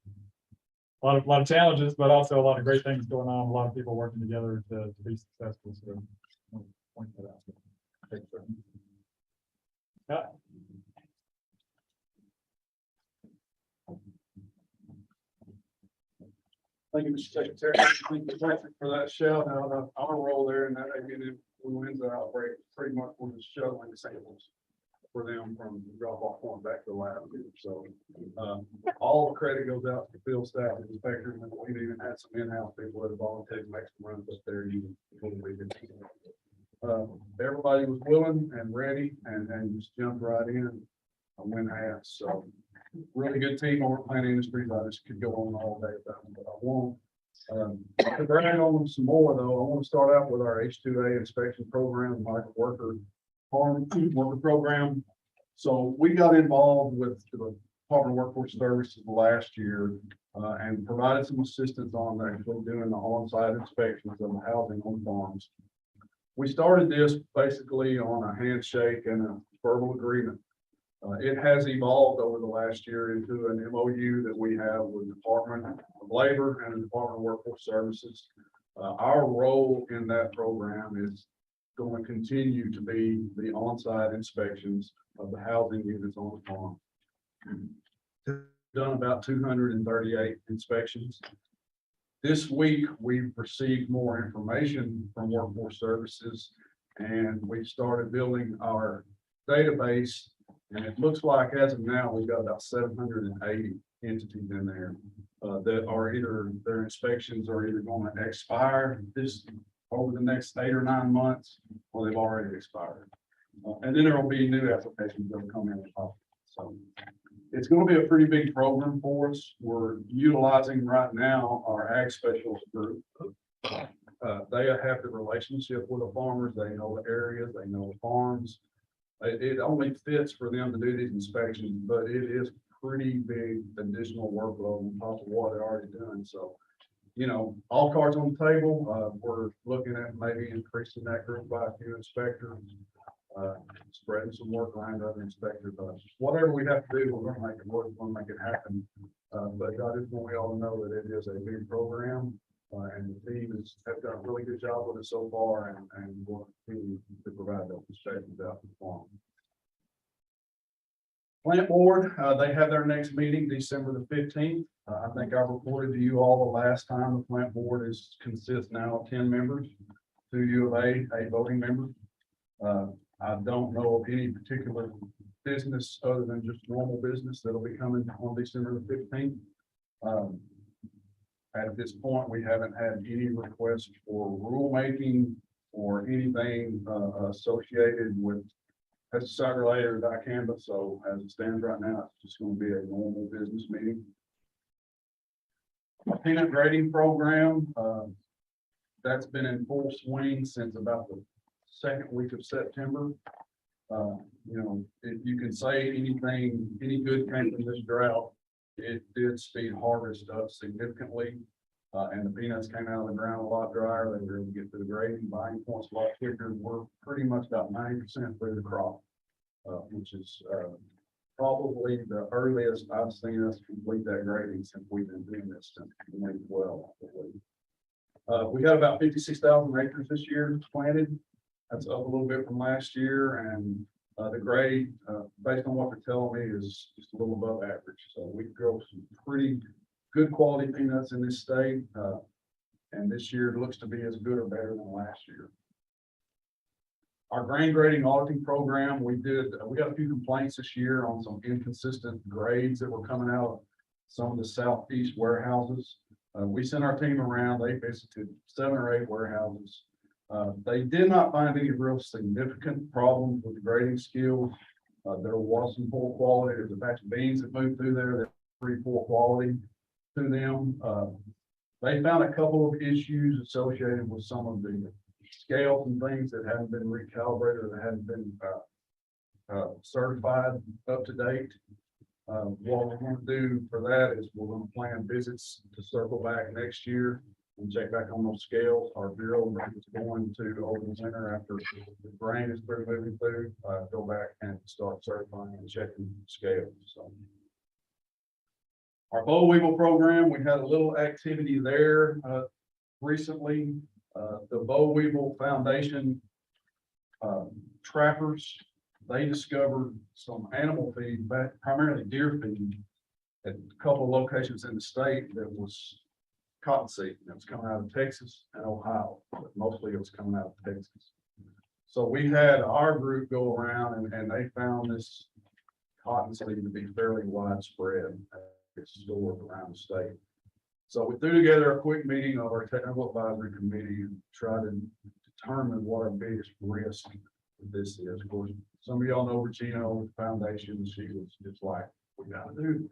lot of challenges, but also a lot of great things going on, a lot of people working together to be successful, so. I wanna point that out. Thanks, sir. Yeah. Thank you, Mr. Secretary. Thank you, Patrick, for that shout out. Our role there and that again, if we wins the outbreak, pretty much we're just shuttling samples for them from drop off point back to the lab. So, all the credit goes out to the field staff and inspectors, and we even had some in-house people that volunteered to make some runs up there. Everybody was willing and ready and just jumped right in and win half. So really good team over at Plant Industries. I just could go on all day about them, but I won't. To brag on some more though, I want to start out with our H2A inspection program, migrant worker farm worker program. So we got involved with the Department of Workforce Services last year and provided some assistance on actually doing the on-site inspections of the housing on farms. We started this basically on a handshake and a verbal agreement. It has evolved over the last year into an MOU that we have with the Department of Labor and the Department of Workforce Services. Our role in that program is going to continue to be the on-site inspections of the housing units on the farm. Done about 238 inspections. This week, we've received more information from Workforce Services and we've started building our database. And it looks like as of now, we've got about 780 entities in there that are either their inspections are either going to expire this over the next 8 or 9 months, or they've already expired. And then there will be new applications that will come in. So it's going to be a pretty big program for us. We're utilizing right now our ag specialist group. They have the relationship with the farmers. They know the areas, they know the farms. It only fits for them to do these inspections, but it is pretty big additional workload on top of what they're already doing. So, you know, all cards on the table. We're looking at maybe increasing that group by a few inspectors, spreading some work around other inspectors. Whatever we have to do, we're going to make it work. We're going to make it happen. But I just want we all to know that it is a big program. And the team have done a really good job with it so far and will continue to provide those inspections out to the farm. Plant board, they have their next meeting December the 15th. I think I reported to you all the last time. The plant board consists now of 10 members, 2 U of A, 8 voting members. I don't know of any particular business other than just normal business that'll be coming on December the 15th. At this point, we haven't had any requests for rulemaking or anything associated with pesticide related or dicamba. So as it stands right now, it's just going to be a normal business meeting. A peanut grading program, that's been in full swing since about the 2nd week of September. You know, if you can say anything, any good came from this drought, it did speed harvest up significantly. And the peanuts came out of the ground a lot drier. They were able to get to the grading buying points a lot quicker. We're pretty much about 90% through the crop, which is probably the earliest I've seen us complete that grading since we've been doing this since 2012. We got about 56,000 acres this year planted. That's up a little bit from last year, and the grade, based on what they're telling me, is just a little above average. So we grow some pretty good quality peanuts in this state, and this year it looks to be as good or better than last year. Our grain grading auditing program, we got a few complaints this year on some inconsistent grades that were coming out of some of the southeast warehouses. We sent our team around. They visited 7 or 8 warehouses. They did not find any real significant problems with the grading skills. There was some poor quality. There's a batch of beans that moved through there that were pretty poor quality to them. They found a couple of issues associated with some of the scales and things that hadn't been recalibrated or that hadn't been certified up to date. What we're going to do for that is we're going to plan visits to circle back next year and check back on those scales. Our bureau is going to over the winter after the grain is through moving through, go back and start certifying and checking scales. So Our boll weevil program, we had a little activity there, recently. The Boll Weevil Foundation, trappers, they discovered some animal feed, primarily deer feed, at a couple of locations in the state that was cottonseed. That was coming out of Texas and Ohio, but mostly it was coming out of Texas. So we had our group go around and they found this cottonseed to be fairly widespread. It's stored around the state. So we threw together a quick meeting of our technical advisory committee and tried to determine what our biggest risk with this is. Of course, some of y'all know Regina Foundation. She was just like, we gotta do.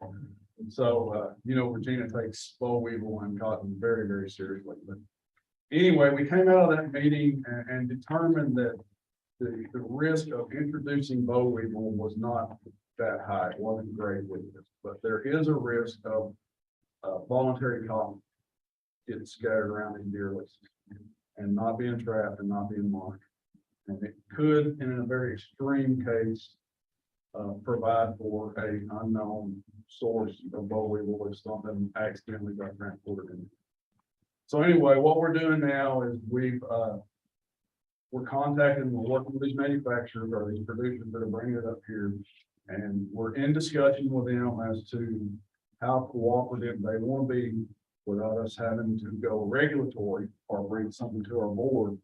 And so, Regina takes boll weevil and cotton very, very seriously. But anyway, we came out of that meeting and determined that the risk of introducing boll weevil was not that high. It wasn't great with this, but there is a risk of voluntary cotton getting scattered around in deer lists and not being trapped and not being marked. And it could, in a very extreme case, provide for a unknown source of boll weevil if something accidentally got transported in. So anyway, what we're doing now is we're contacting, we're working with these manufacturers or these producers that are bringing it up here. And we're in discussion with them as to how cooperative they want to be without us having to go regulatory or bring something to our board,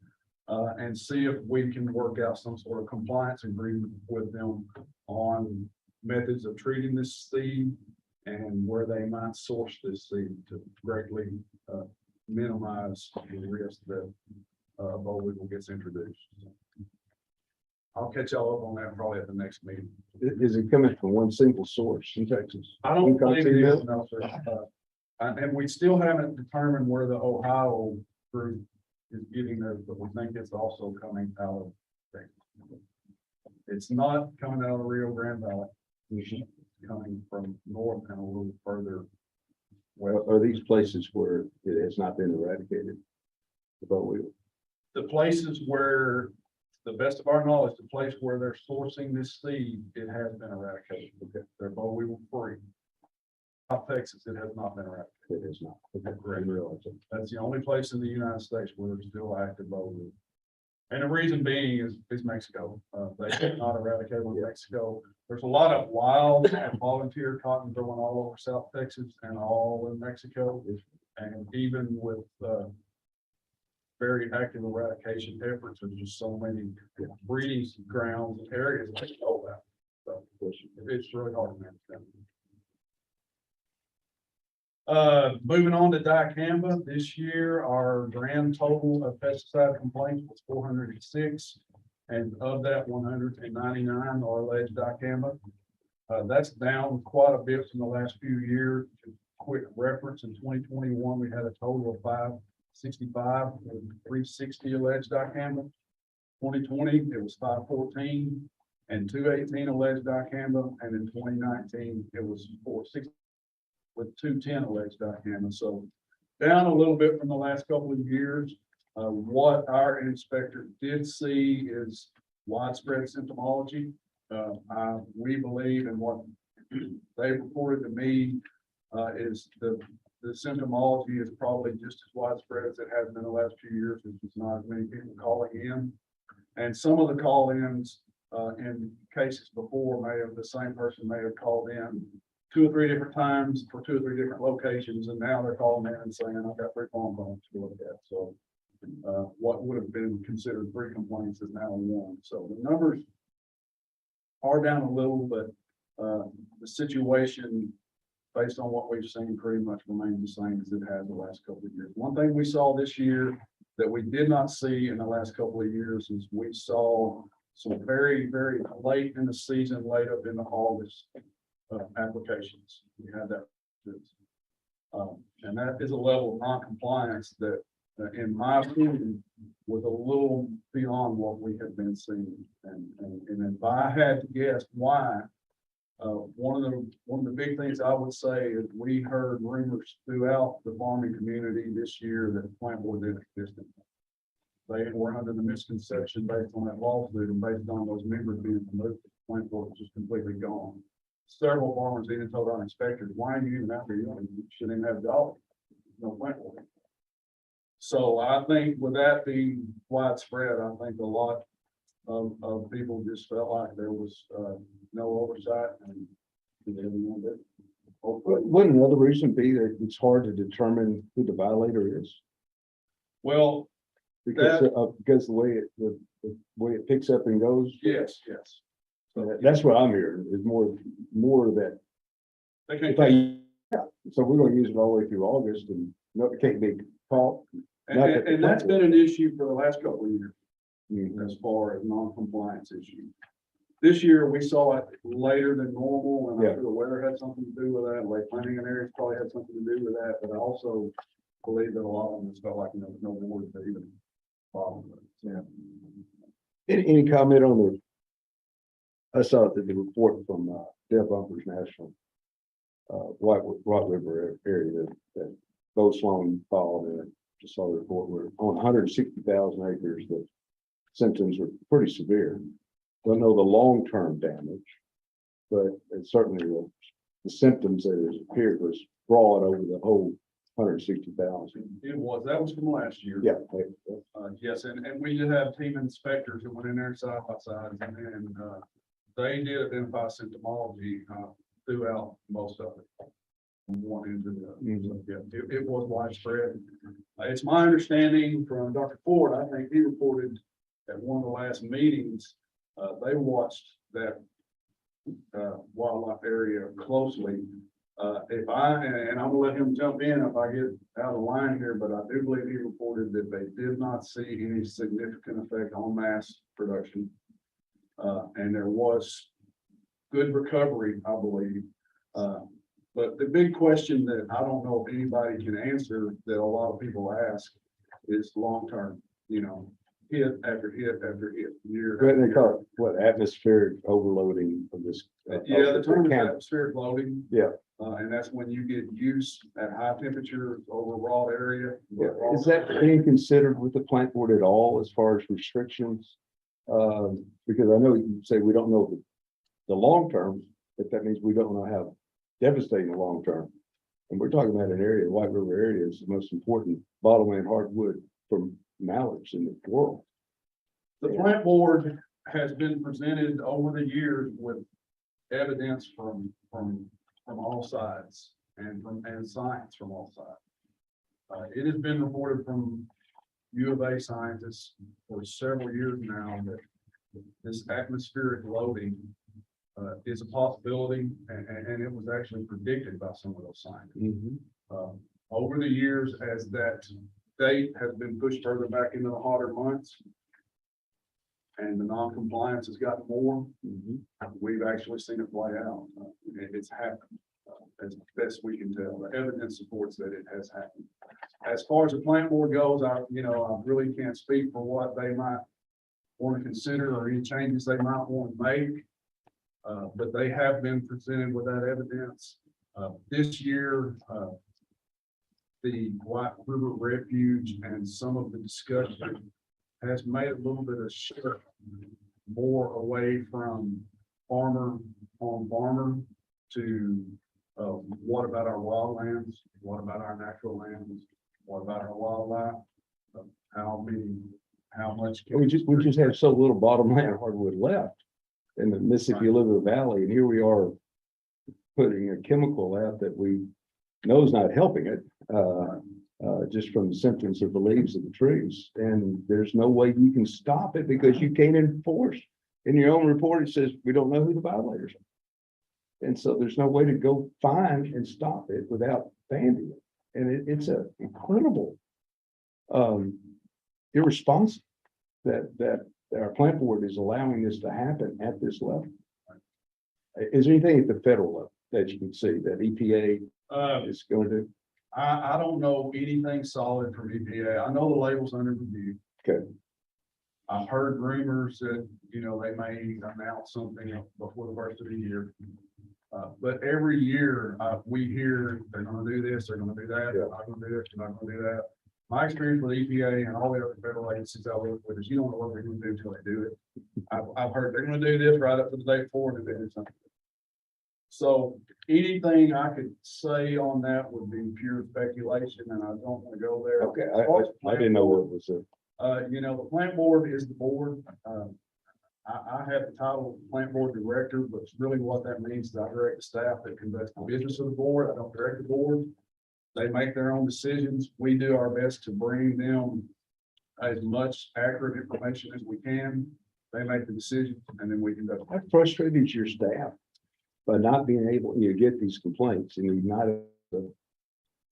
and see if we can work out some sort of compliance agreement with them on methods of treating this seed and where they might source this seed to greatly minimize the risk that boll weevil gets introduced. I'll catch y'all up on that probably at the next meeting. Is it coming from one single source in Texas? I don't believe it is, no, sir. And we still haven't determined where the Ohio group is getting theirs, but we think it's also coming out of Texas. It's not coming out of the Rio Grande Valley. It's coming from north and a little further. Well, are these places where it has not been eradicated? The boll weevil? The places where, the best of our knowledge, the place where they're sourcing this seed, it has been eradicated. Okay, they're boll weevil free. South Texas, it has not been eradicated. It is not. Okay, Correct. I didn't realize that. That's the only place in the United States where there's still active boll weevil. And the reason being is Mexico. They did not eradicate with Mexico. There's a lot of wild and volunteer cotton growing all over South Texas and all in Mexico. And even with very active eradication efforts, there's just so many breeding grounds and areas that they know about. So it's really hard to manage that. Moving on to dicamba, this year, our grand total of pesticide complaints was 406. And of that, 199 are alleged dicamba. That's down quite a bit from the last few years. Just quick reference, in 2021, we had a total of 565 and 360 alleged dicamba. 2020, it was 514 and 218 alleged dicamba. And in 2019, it was 460 with 210 alleged dicamba. So down a little bit from the last couple of years. What our inspector did see is widespread symptomology. We believe, and what they reported to me, is the symptomology is probably just as widespread as it has been the last few years. There's just not as many people calling in. And some of the call-ins in cases before the same person may have called in 2 or 3 different times for 2 or 3 different locations. And now they're calling in and saying, I've got 3 phone calls to look at. So what would have been considered 3 complaints is now 1. So the numbers are down a little, but the situation, based on what we've seen, pretty much remains the same as it has the last couple of years. One thing we saw this year that we did not see in the last couple of years is we saw some very, very late in the season, late up into August applications. We had that. And that is a level of non-compliance that, in my opinion, was a little beyond what we had been seeing. And if I had to guess why, one of the big things I would say is we heard rumors throughout the farming community this year that the plant board didn't exist. They were under the misconception based on that lawsuit and based on those members being promoted, the plant board was just completely gone. several farmers even told our inspectors, why are you even out there? You shouldn't even have dogs. No plant water. So I think with that being widespread, I think a lot of people just felt like there was, no oversight and they didn't want it. Wouldn't another reason be that it's hard to determine who the violator is? Well, Because the way it picks up and goes? yes. That's what I'm hearing, is more that, They if can't, so we're gonna use it all the way through August and no, it can't be caught. and that's been an issue for the last couple of years. Mhm. As far as non-compliance issue. This year, we saw it later than normal, and I'm Yeah. sure the weather had something to do with that, like planting an area probably had something to do with that, but I also believe that a lot of them just felt like, there was no board to even follow. Yeah. Any comment on I saw that the report from Dale Bumpers National, White River area that Bo Sloan followed, and I just saw the report where on 160,000 acres, the symptoms were pretty severe. Don't know the long-term damage, but it certainly the symptoms that it appeared was broad over the whole 160,000. That was from last year. Yeah. Yes, and we did have team inspectors who went in there side by side, and they did identify symptomology, throughout most of it. From one end to the other. So, yeah, it was widespread. It's my understanding from Dr. Ford, I think he reported at one of the last meetings, they watched that wildlife area closely. And I'm gonna let him jump in if I get out of line here, but I do believe he reported that they did not see any significant effect on mass production. And there was good recovery, I believe. But the big question that I don't know if anybody can answer, that a lot of people ask, is long-term, hit after hit after hit, year. What after they year. call it, what, atmospheric overloading of this? Yeah, the term is Can- atmospheric loading. Yeah. And that's when you get use at high temperatures over raw area. Is that being considered with the plant board at all as far as restrictions? Because I know you say we don't know the long term, but that means we don't know how devastating the long term. And we're talking about an area, the White River area is the most important bottomland hardwood from mallards in the world. The plant board has been presented over the years with evidence from all sides and science from all sides. It has been reported from U of A scientists for several years now that this atmospheric loading is a possibility, and it was actually predicted by some of those scientists. Over the years, as that date has been pushed further back into the hotter months, and the non-compliance has gotten more, we've actually seen it play out. It's happened, as best we can tell. The evidence supports that it has happened. As far as the plant board goes, I really can't speak for what they might want to consider or any changes they might want to make. But they have been presented with that evidence. This year, the White River Refuge and some of the discussion has made a little bit of shift more away from farmer on farmer to what about our wildlands? What about our natural lands? What about our wildlife? How much? We just have so little bottomland hardwood left in the Mississippi River Valley, and here we are putting a chemical out that we know is not helping it, just from the symptoms of the leaves of the trees. And there's no way you can stop it because you can't enforce. In your own report, it says we don't know who the violators are. And so there's no way to go find and stop it without banding it. And it's a incredible irresponsible that our plant board is allowing this to happen at this level. Is there anything at the federal level that you can see that EPA is going to do? I don't know anything solid from EPA. I know the label's under review. Okay. I've heard rumors that, they may announce something before the first of the year. But every year, we hear they're gonna do this, they're gonna do that, they're not gonna do this, they're not gonna do that. My experience with EPA and all the other federal agencies I work with is you don't know what they're gonna do until they do it. I've heard they're gonna do this right up to the day before and then they do something. So anything I could say on that would be pure speculation, and I don't want to go there. Okay, As far as the I didn't know plant what was a. you know, the plant board is the board. I have the title of plant board director, but it's really what that means is I direct the staff that conducts the business of the board. I don't direct the board. They make their own decisions. We do our best to bring them as much accurate information as we can. They make the decision and then we conduct. How frustrated is your staff by not being able, you get these complaints and you're not,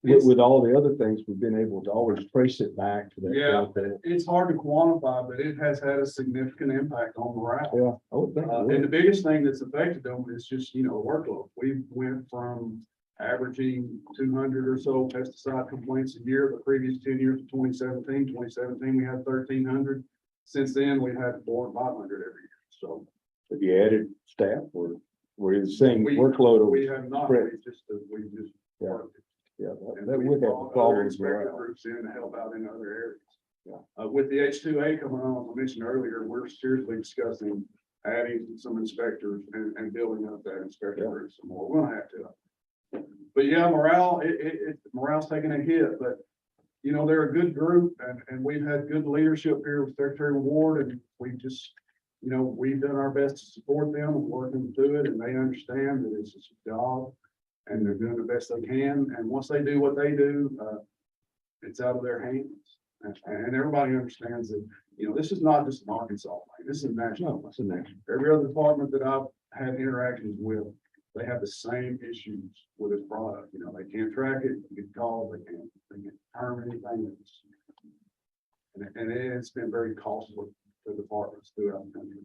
with all the other things, we've been able to always trace it back to that. Yeah, it's hard to quantify, but it has had a significant impact on morale. Yeah, I would think. it And would. the biggest thing that's affected them is just, you know, workload. We went from averaging 200 or so pesticide complaints a year, the previous 10 years of 2017. 2017, we had 1,300. Since then, we've had 400 and 500 every year. So Have you added staff or were you the same We- workload? we have not, Right. we just Yeah. worked it. Yeah, And that we would have brought other problems. inspector groups in to help out in other areas. Yeah. With the H2A coming on, I mentioned earlier, we're seriously discussing adding some inspectors and building up that inspector Yeah. group some more. We're gonna have to. But yeah, morale's taking a hit, but you know, they're a good group and we've had good leadership here with Secretary Ward and we just, you know, we've done our best to support them and work them through it and they understand that it's just a job and they're doing the best they can. And once they do what they do, it's out of their hands. And everybody understands that, you know, this is not just an Arkansas thing. This is national. No, that's the next. Every other department that I've had interactions with, they have the same issues with this product. You know, they can't track it, they get called, they can't term anything. And it's been very costly to departments throughout the country.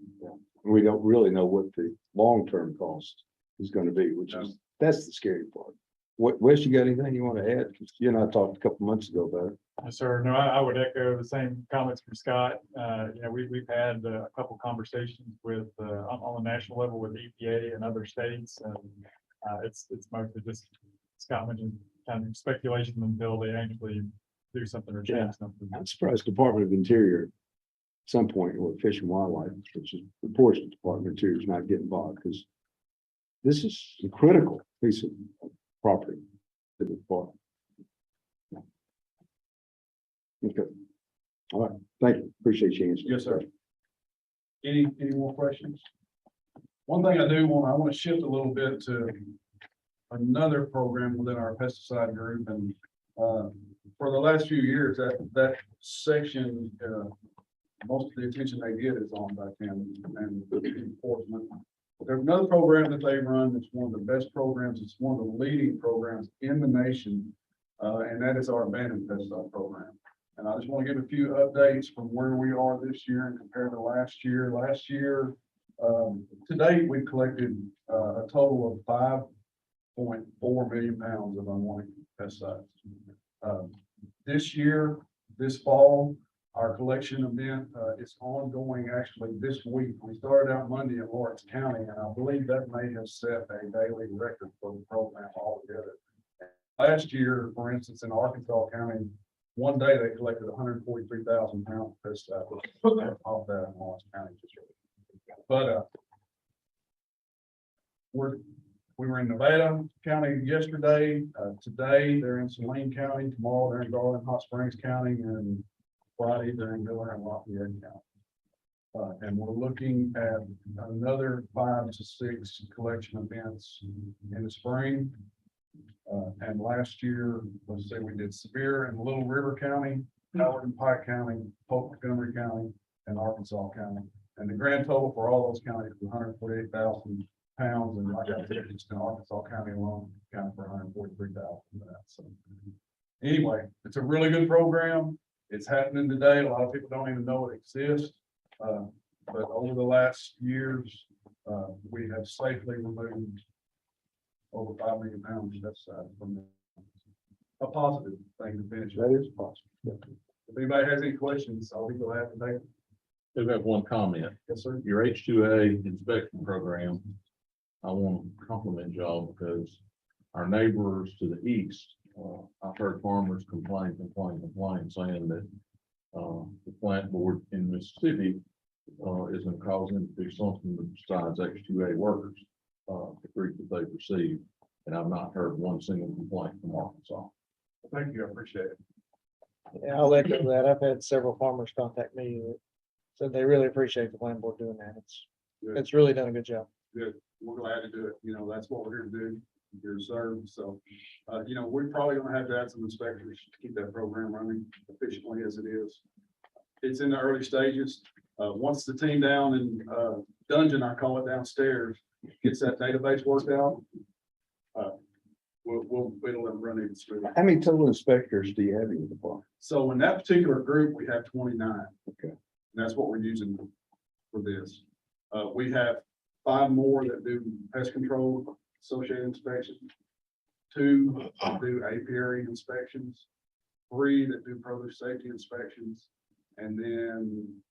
We don't really know what the long-term cost is gonna be, which is, that's the scary part. What, Wes, you got anything you want to add? 'Cause you and I talked a couple months ago about it. Yes, sir. No, I would echo the same comments from Scott. You know, we've had a couple conversations with, on the national level with EPA and other states. And it's mostly just, Scott mentioned, kind of speculation until they actually do something or Yeah. change something. I'm surprised Department of Interior, at some point, or Fish and Wildlife, which is reports the Department of Interior is not getting involved, because this is a critical piece of property to the department. Okay. All right, thank you. Appreciate you answering. Yes, sir. Any more questions? One thing I want to shift a little bit to another program within our pesticide group and, for the last few years, that section, most of the attention they get is on by county and enforcement. There's another program that they run that's one of the best programs. It's one of the leading programs in the nation. And that is our abandoned pesticide program. And I just want to give a few updates from where we are this year and compared to last year. Last year, to date, we've collected a total of 5.4 million pounds of unwanted pesticides. This year, this fall, our collection event is ongoing actually this week. We started out Monday in Lawrence County, and I believe that may have set a daily record for the program altogether. Last year, for instance, in Arkansas County, one day they collected 143,000 pounds of pesticide off that in Lawrence County. But we were in Nevada County yesterday. Today, they're in Saline County. Tomorrow, they're in Garland, Hot Springs County, and Friday, they're in Miller and Lafayette County. And we're looking at another 5 to 6 collection events in the spring. And last year, let's say we did Sevier and Little River County, Howard and Pike County, Polk Montgomery County, and Arkansas County. And the grand total for all those counties was 148,000 pounds. And like I said, just in Arkansas County alone, accounted for 143,000 of that. So anyway, it's a really good program. It's happening today. A lot of people don't even know it exists. But over the last years, we have safely removed over 5 million pounds of pesticide from a positive thing to finish. That is possible. If anybody has any questions, I'll be glad to take. I do have one comment. Yes, sir. Your H2A inspection program, I want to compliment y'all because our neighbors to the east, I've heard farmers complain, saying that the plant board in Mississippi isn't causing them to do something besides H2A workers. the creek that they've received. And I've not heard one single complaint from Arkansas. Thank you, I appreciate it. Yeah, I'll echo that. I've had several farmers contact me that said they really appreciate the land board doing that. It's really done a good job. Good, we're glad to do it, that's what we're here to do, here to serve, so, we're probably gonna have to add some inspectors to keep that program running efficiently as it is. It's in the early stages, once the team down in, dungeon, I call it downstairs, gets that database worked out, it'll run even smoother. How many total inspectors do you have in the department? So in that particular group, we have 29. Okay. And that's what we're using for this. We have 5 more that do pest control associated inspections. 2 that do apiary inspections. 3 that do produce safety inspections. And then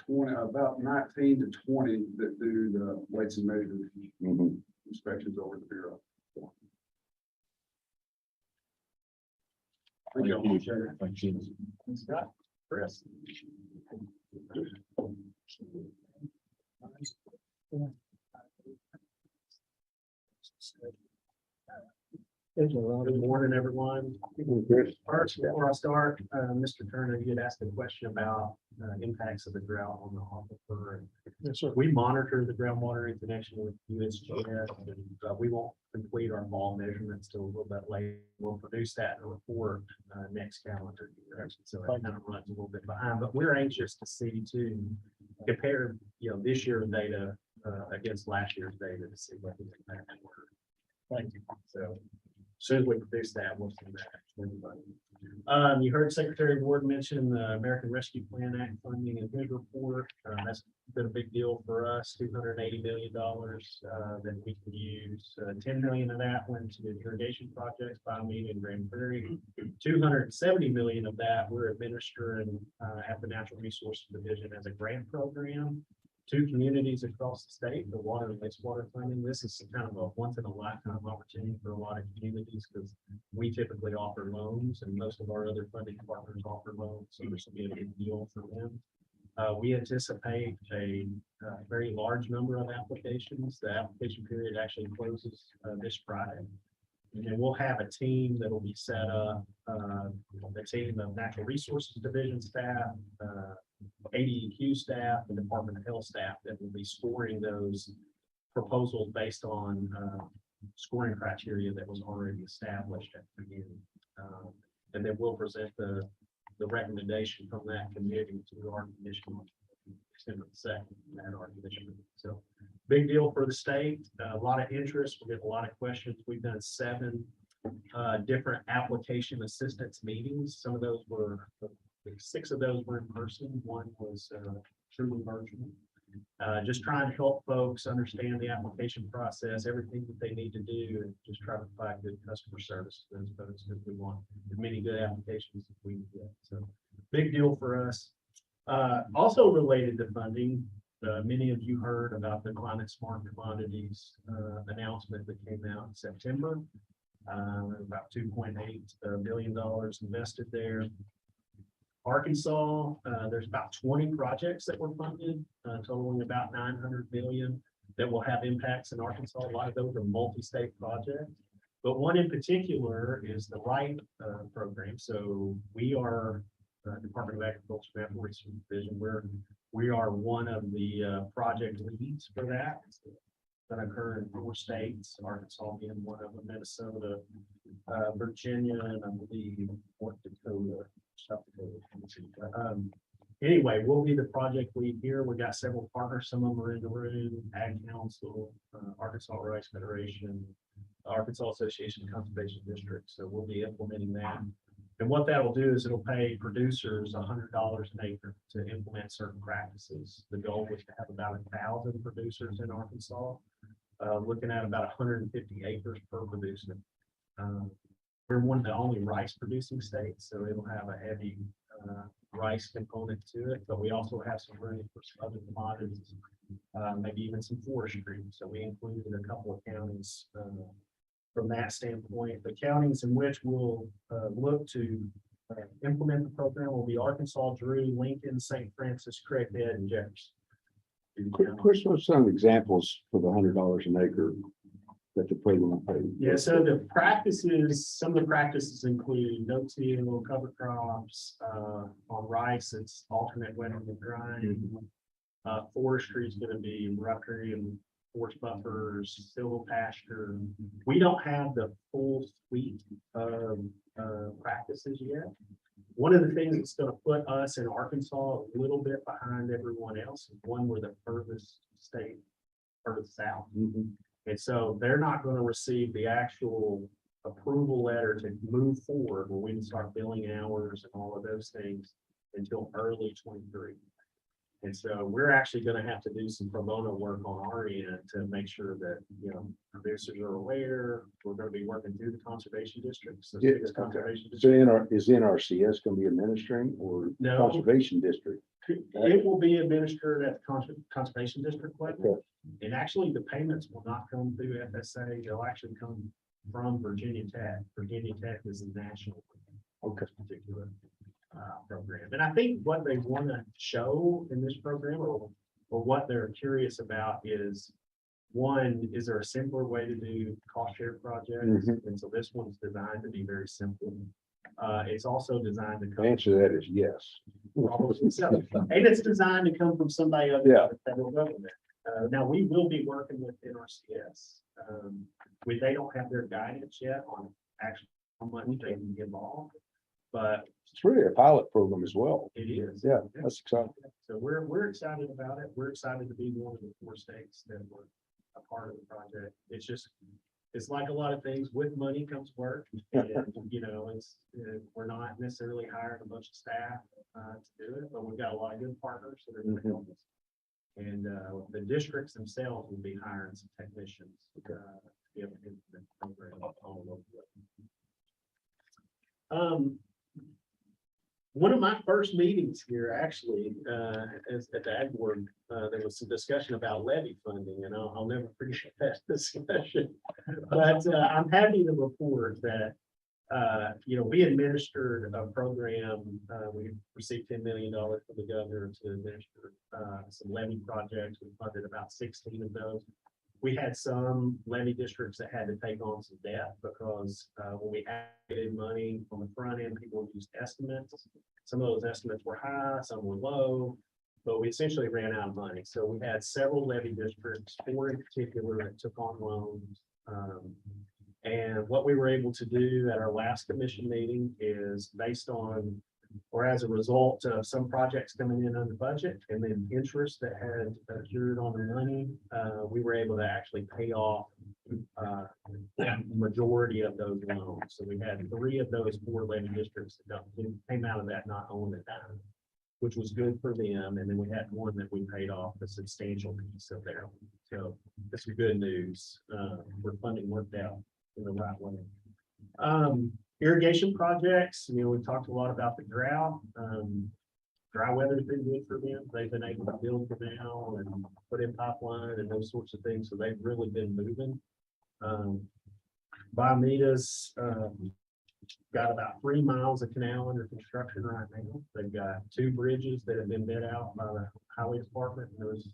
20, about 19 to 20 that do the weights and measures Mhm. inspections over the bureau. Thank you. Thank you. Scott, Chris. Good morning, everyone. Chris? First, before I start, Mr. Turner, you had asked a question about impacts of the drought on the aquifer. Yes, sir. We monitor the groundwater in connection with USGS, and we won't complete our fall measurements till a little bit later. We'll produce that in a report next calendar year. So it kind of runs a little bit behind, but we're anxious to see to compare, this year's data against last year's data to see what the impact were. Thank you. So as soon as we produce that, we'll send that to everybody. You heard Secretary Ward mention the American Rescue Plan Act funding in his report. That's been a big deal for us, $280 million that we can use. 10 million of that went to the irrigation projects by me and Grand Prairie. 270 million of that we're administering at the Natural Resources Division as a grant program. 2 communities across the state, the water and wastewater funding. This is kind of a once in a lifetime opportunity for a lot of communities because we typically offer loans and most of our other funding partners offer loans. So this will be a big deal for them. We anticipate a very large number of applications. The application period actually closes this Friday. And then we'll have a team that will be set up, the team of Natural Resources Division staff, ADEQ staff, and Department of Health staff that will be scoring those proposals based on scoring criteria that was already established at the beginning. And then we'll present the recommendation from that committee to our commission on December 2nd at our commission. So big deal for the state, a lot of interest. We get a lot of questions. We've done 7 different application assistance meetings. Some of those were 6 of those were in person. 1 was truly virtual. Just trying to help folks understand the application process, everything that they need to do, and just try to provide good customer service to those folks because we want as many good applications as we can get. So big deal for us. Also related to funding, many of you heard about the Climate Smart Commodities announcement that came out in September. About $2.8 billion invested there. Arkansas, there's about 20 projects that were funded, totaling about 900 million that will have impacts in Arkansas. A lot of those are multi-state projects, but one in particular is the RIPE program. So we are Department of Agriculture and Natural Resources Division. We are one of the project leads for that. It's going to occur in 4 states, Arkansas being one of them, Minnesota, Virginia, and I believe North Dakota. Anyway, we'll be the project lead here. We got several partners. Some of them are in the room: Ag Council, Arkansas Rice Federation, Arkansas Association of Conservation Districts. So we'll be implementing that. And what that will do is it'll pay producers $100 an acre to implement certain practices. The goal was to have about 1,000 producers in Arkansas, looking at about 150 acres per producer. We're one of the only rice producing states, so it'll have a heavy rice component to it, but we also have some room for some other commodities, maybe even some forestry. So we included a couple of counties from that standpoint. The counties in which we'll look to implement the program will be Arkansas, Drew, Lincoln, St. Francis, Craighead, and Jefferson. Chris, what's some examples for the $100 an acre that the program paid? Yeah, so the practices, some of the practices include no-till, cover crops, on rice, it's alternate wetting and drying. Forestry is gonna be riparian forest buffers, silvopasture. We don't have the full suite of, practices yet. One of the things that's gonna put us in Arkansas a little bit behind everyone else, is one, we're the furthest state, furthest south. Mhm. And so they're not gonna receive the actual approval letter to move forward, where we can start billing hours and all of those things until early 23. And so we're actually gonna have to do some pro bono work on our end to make sure that, producers are aware. We're gonna be working through the conservation districts. So Yeah, six okay. conservation So districts. is NRCS going to be administering or No. conservation district? It will be administered at the conservation district level. Okay. And actually, the payments will not come through FSA, they'll actually come from Virginia Tech. Virginia Tech is a national. Okay. Particular program. And I think what they want to show in this program, or what they're curious about is, one, is there a simpler way to do cost share projects? Mhm. And so this one's designed to be very simple. It's also designed to The come. answer to that is yes. And it's designed to come from somebody other Yeah. than the federal government. Now, we will be working with NRCS. They don't have their guidance yet on actually how much they can get involved, but It's really a pilot program as well. it is. Yeah, that's exciting. So we're excited about it. We're excited to be one of the 4 states that were a part of the project. It's just, it's like a lot of things, with money comes work. And, we're not necessarily hiring a bunch of staff to do it, but we've got a lot of good partners that are going to help us. And the districts themselves will be hiring some technicians to be able to implement the program all over. One of my first meetings here, actually, is at the Ag Board, there was some discussion about levy funding, and I'll never forget that discussion. But I'm happy to report that, we administered a program, we received $10 million from the governor to administer some levy projects. We funded about 16 of those. We had some levy districts that had to take on some debt because when we added money on the front end, people used estimates. Some of those estimates were high, some were low, but we essentially ran out of money. So we had several levy districts, 4 in particular, that took on loans. And what we were able to do at our last commission meeting is based on, or as a result of some projects coming in under budget and then interest that had accrued on the money, we were able to actually pay off the majority of those loans. So we had 3 of those 4 levy districts that came out of that not owning a dime, which was good for them. And then we had 1 that we paid off a substantial piece of their. So this is good news. We're funding worked out in the right way. Irrigation projects, we talked a lot about the drought. Dry weather's been good for them. They've been able to build canal and put in pipeline and those sorts of things. So they've really been moving. Biomeda's got about 3 miles of canal under construction right now. They've got 2 bridges that have been bid out by the highway department. Those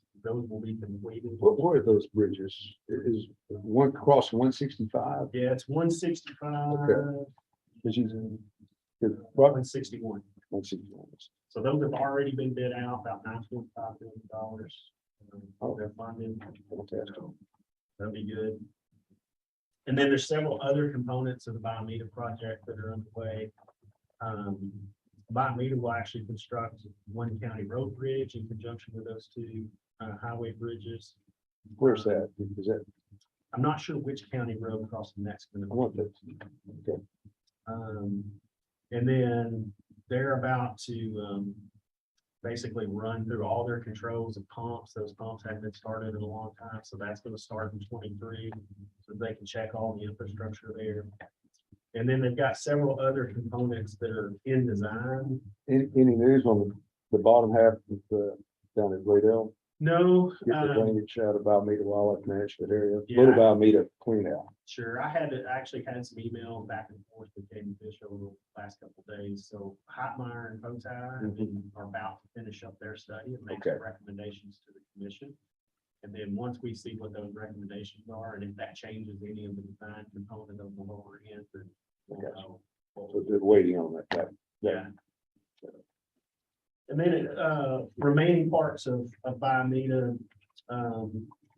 will be completed. What are those bridges? Is one cross 165? Yeah, it's 165. Okay. Which is good. 161. 161. So those have already been bid out, about $9.5 million. Oh. They're funding. Fantastic. That'll be good. And then there's several other components of the Biomeda project that are underway. Biomeda will actually construct one county road bridge in conjunction with those 2 highway bridges. Where's that? Is that, I'm not sure which county road across the Mexican. I want that. Okay. And then they're about to basically run through all their controls and pumps. Those pumps haven't been started in a long time, so that's going to start in 23, so they can check all the infrastructure there. And then they've got several other components that are in design. Any news on the bottom half of the, down at Waydell? No, Get the drainage out of Alameda Wildlife Management area, Yeah. little Alameda clean out. sure. I actually had some emails back and forth with Katie Fish over the last couple of days. So Hotmeyer and Hotai are about to finish up their study and make some Okay. recommendations to the commission. And then once we see what those recommendations are, and if that changes any of the design component of the lower end, then we'll Gotcha. know. So just waiting on that. Yeah. And then, remaining parts of Biomeda,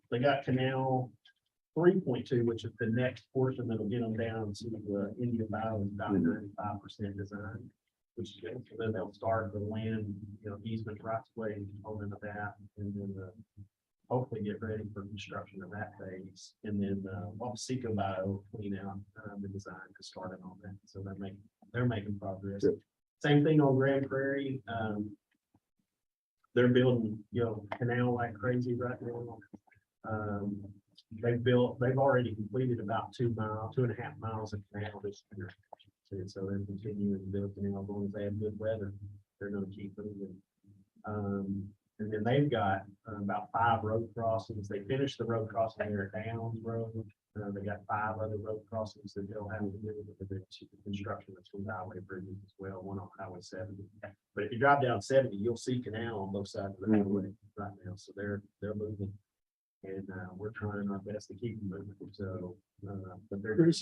they got canal 3.2, which is the next portion that'll get them down to the Indian Bio is about 95% design. Which is good. So then they'll start the land, easement rights way component of that, and then, hopefully get ready for construction of that phase. And then, Wapsico Bio clean out, the design to start it on that. So they're making progress. Good. Same thing on Grand Prairie. They're building, canal like crazy right now. They've already completed about 2.5 miles of canal this year. And so they're continuing to build canal, as long as they have good weather, they're gonna keep moving. And then they've got about 5 road crossings. They finished the road crossing there at Downs Road. They got 5 other road crossings that they'll have to do with the construction of 2 highway bridges as well, one on Highway 70. But if you drive down 70, you'll see canal on both sides of the highway right now. So they're moving. And we're trying our best to keep them moving. So, but they're. Chris,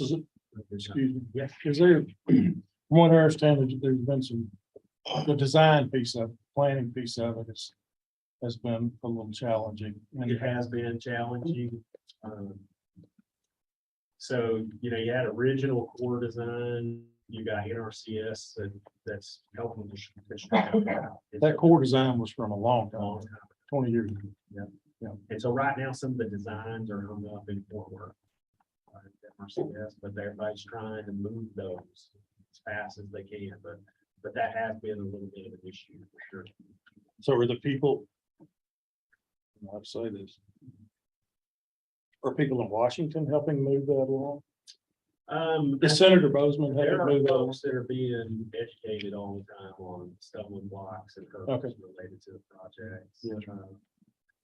excuse me, Yeah. is there, from what I understand, there's been some, the design piece of, planning piece of it has been a little challenging. And It has been challenging. So, you had original core design, you got NRCS that's helping to construct that core design was from a long Long time, time. 20 years ago. And so right now, some of the designs are hung up in Fort Worth. At NRCS, but everybody's trying to move those as fast as they can, but that has been a little bit of an issue for sure. So are the people, I'll say this. Are people in Washington helping move that along? Is Senator Bozeman There helping are move that along? folks that are being educated all the time on stumbling blocks and hurdles Okay. related to the projects. Yeah.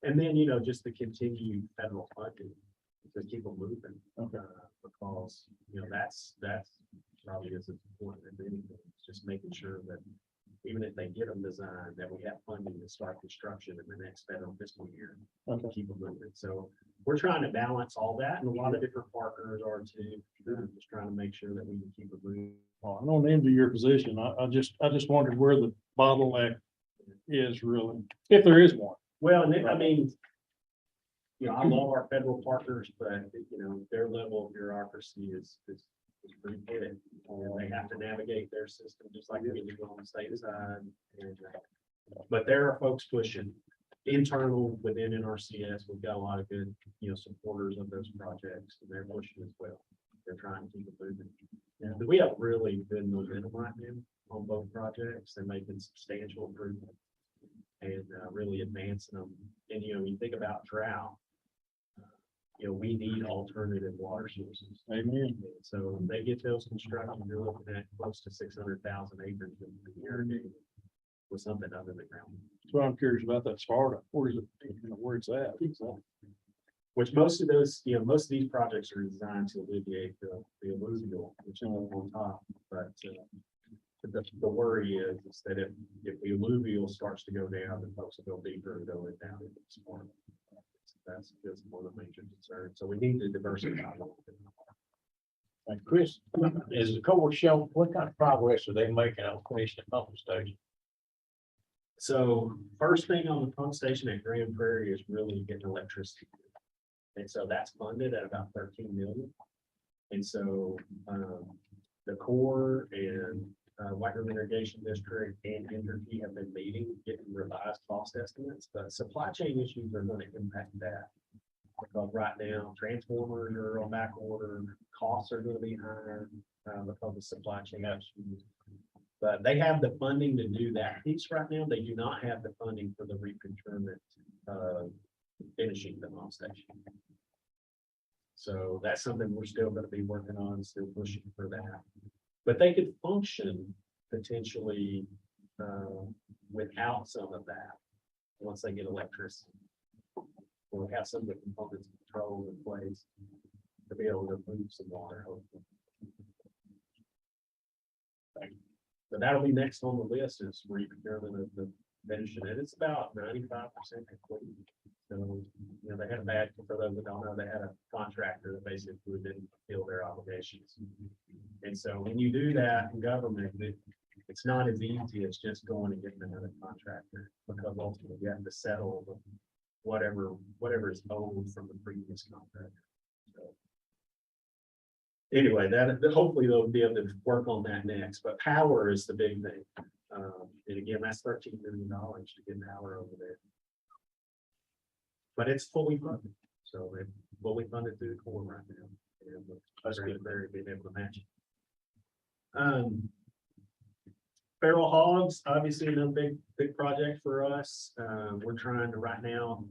And then, just the continued federal funding to keep them moving. Okay. Because, that's probably as important as anything. It's just making sure that even if they get them designed, that we have funding to start construction in the next federal fiscal year. Okay. Keep them moving. So we're trying to balance all that, and a lot of different partners are too. Just trying to make sure that we can keep it moving. Well, I don't envy your position. I just wondered where the bottleneck is really, if there is one. Well, and then, I mean, I love our federal partners, but, their level of bureaucracy is pretty good. And they have to navigate their system just like we do on the state side. And, but there are folks pushing internal within NRCS. We've got a lot of good, supporters of those projects, and they're pushing as well. They're trying to keep it moving. And we have really good momentum right now on both projects. They're making substantial improvement and really advancing them. And, you think about drought, we need alternative water sources. Amen. And so when they get those constructed, you're looking at close to 600,000 acres of irrigated with something other than ground. So I'm curious about that Sparta. Where is it, where it's at? Which most of those, most of these projects are designed to alleviate the alluvial, which is on top, but the worry is that if the alluvial starts to go down, then folks will go deeper and go down into the storm. That's one of the major concerns. So we need to diversify. a little bit. And Chris, is the core shelf, what kind of progress are they making on finishing the pumping station? So first thing on the pump station at Grand Prairie is really getting electricity. And so that's funded at about 13 million. And so the Corps and White River Irrigation District and Entergy have been meeting, getting revised cost estimates, but supply chain issues are going to impact that. Because right now, transformers are on back order, costs are going to be higher because of supply chain issues. But they have the funding to do that piece right now. They do not have the funding for the reprocurement finishing the pump station. So that's something we're still going to be working on, still pushing for that. But they could function potentially without some of that once they get electricity. we have some of the components of control in place to be able to move some water, hopefully. So that'll be next on the list is where you prepare the mention it. It's about 95% complete. So, you know, they had a bad, for those that don't know, they had a contractor that basically didn't fulfill their obligations. And so when you do that in government, it's not as easy as just going and getting another contractor, because ultimately you have to settle whatever is owed from the previous contractor. So anyway, that hopefully they'll be able to work on that next, but power is the big thing. And again, that's $13 million to get power over there. But it's fully funded, so they're fully funded through the core right now. And that's good, they're being able to match it. Feral hogs, obviously another big project for us. We're trying to right now,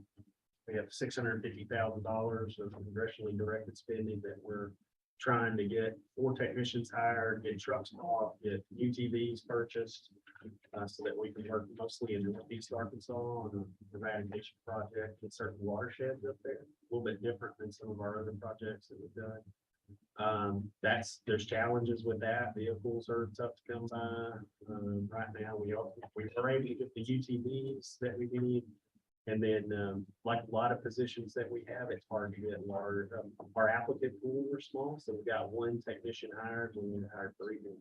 we have $650,000 of congressionally directed spending that we're trying to get 4 technicians hired, get trucks bought, get UTVs purchased, so that we can work mostly in Northeast Arkansas on an eradication project in certain watersheds up there. A little bit different than some of our other projects that we've done. There's challenges with that. Vehicles are tough to come by. Right now, we are able to get the UTVs that we need. And then, like a lot of positions that we have, it's hard to get large. Our applicant pool are small, so we got 1 technician hired, and we need to hire 3 more.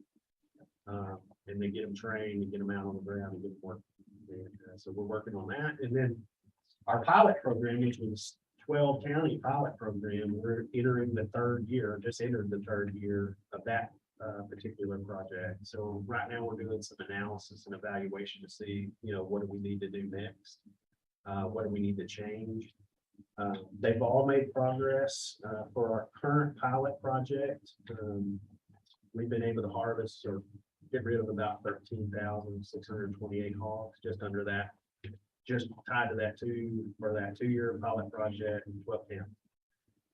And then get them trained and get them out on the ground and get them working. And, so we're working on that. And then our pilot program, which was 12 county pilot program, we're entering the 3rd year, just entered the 3rd year of that particular project. So right now we're doing some analysis and evaluation to see, what do we need to do next? What do we need to change? They've all made progress. For our current pilot project, we've been able to harvest or get rid of about 13,628 hogs, just under that, just tied to that 2-year pilot project in 12 counties.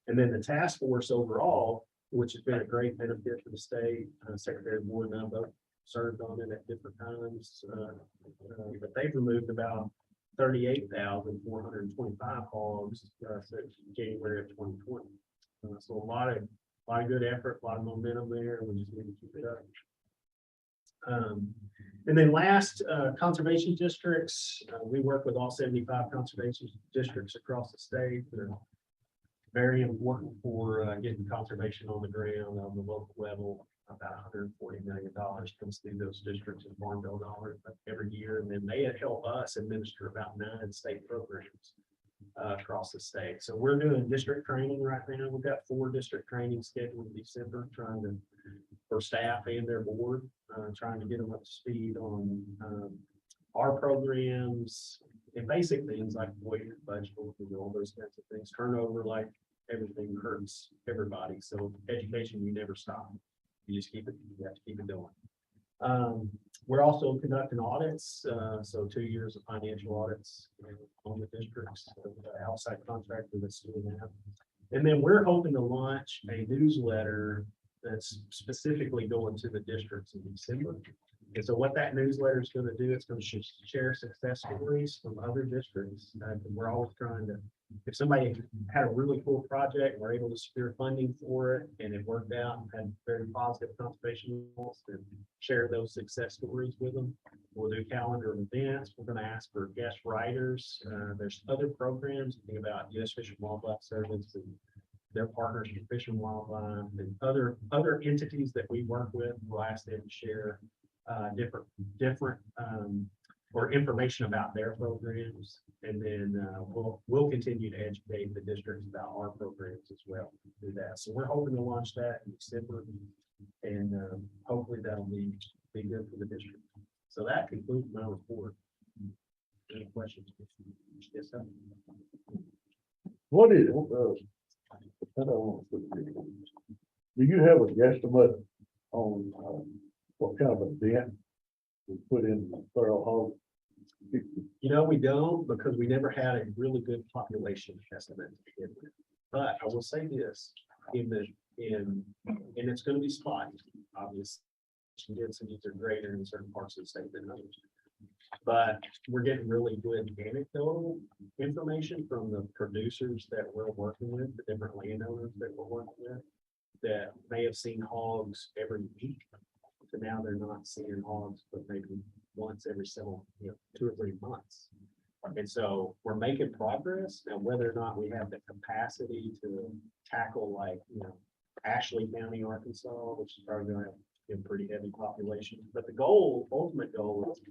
And then the task force overall, which has been a great benefit for the state, Secretary Boyd and I both served on it at different times, but they've removed about 38,425 hogs since January of 2020. So a lot of good effort, a lot of momentum there. We just need to keep it up. And then last, conservation districts. We work with all 75 conservation districts across the state. They're very important for getting conservation on the ground on the local level. About $140 million comes through those districts in Farm Bill dollars every year. And then they help us administer about 9 state programs across the state. So we're doing district training right now. We've got 4 district trainings scheduled in December, for staff and their board, trying to get them up to speed on our programs and basic things like Boyer, budget, and all those kinds of things. Turnover, like everything, hurts everybody. So education, you never stop. You just you have to keep it going. We're also conducting audits, so 2 years of financial audits on the districts, outside contractor that's doing that. And then we're hoping to launch a newsletter that's specifically going to the districts in December. And so what that newsletter is going to do, it's going to share success stories from other districts. We're always trying to, if somebody had a really cool project, we're able to secure funding for it, and it worked out and had very positive conservation results, and share those success stories with them. We'll do calendar events. We're going to ask for guest writers. There's other programs. Think about U.S. Fish and Wildlife Service and their partners with Fish and Wildlife and other entities that we work with. We'll ask them to share different or information about their programs, and then we'll continue to educate the districts about our programs as well. Do that. So we're hoping to launch that in December, and hopefully that'll be good for the district. So that concludes my report. Any questions? Yes, sir. What is, I don't want to put it in. Do you have a guesstimate on, what kind of event we put in feral hog? We don't, because we never had a really good population estimate to begin with. But I will say this, and it's going to be spotty, obviously. Densities are greater in certain parts of the state than others. But we're getting really good anecdotal information from the producers that we're working with, the different landowners that we're working with, that may have seen hogs every week. So now they're not seeing hogs, but maybe once every several, 2 or 3 months. And so we're making progress. Now, whether or not we have the capacity to tackle like, Ashley County, Arkansas, which is probably gonna have a pretty heavy population. But the goal, ultimate goal is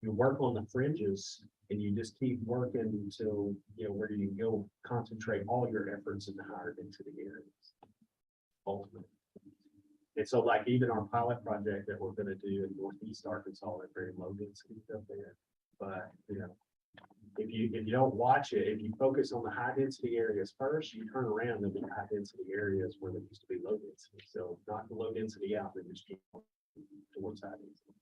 you work on the fringes and you just keep working until, where you can go concentrate all your efforts in the higher density areas. Ultimately. And so like even our pilot project that we're gonna do in Northeast Arkansas, they're very low density up there. But, if you don't watch it, if you focus on the high density areas first, you turn around, there'll be high density areas where there used to be low density. So knock the low density out, then just keep towards high density.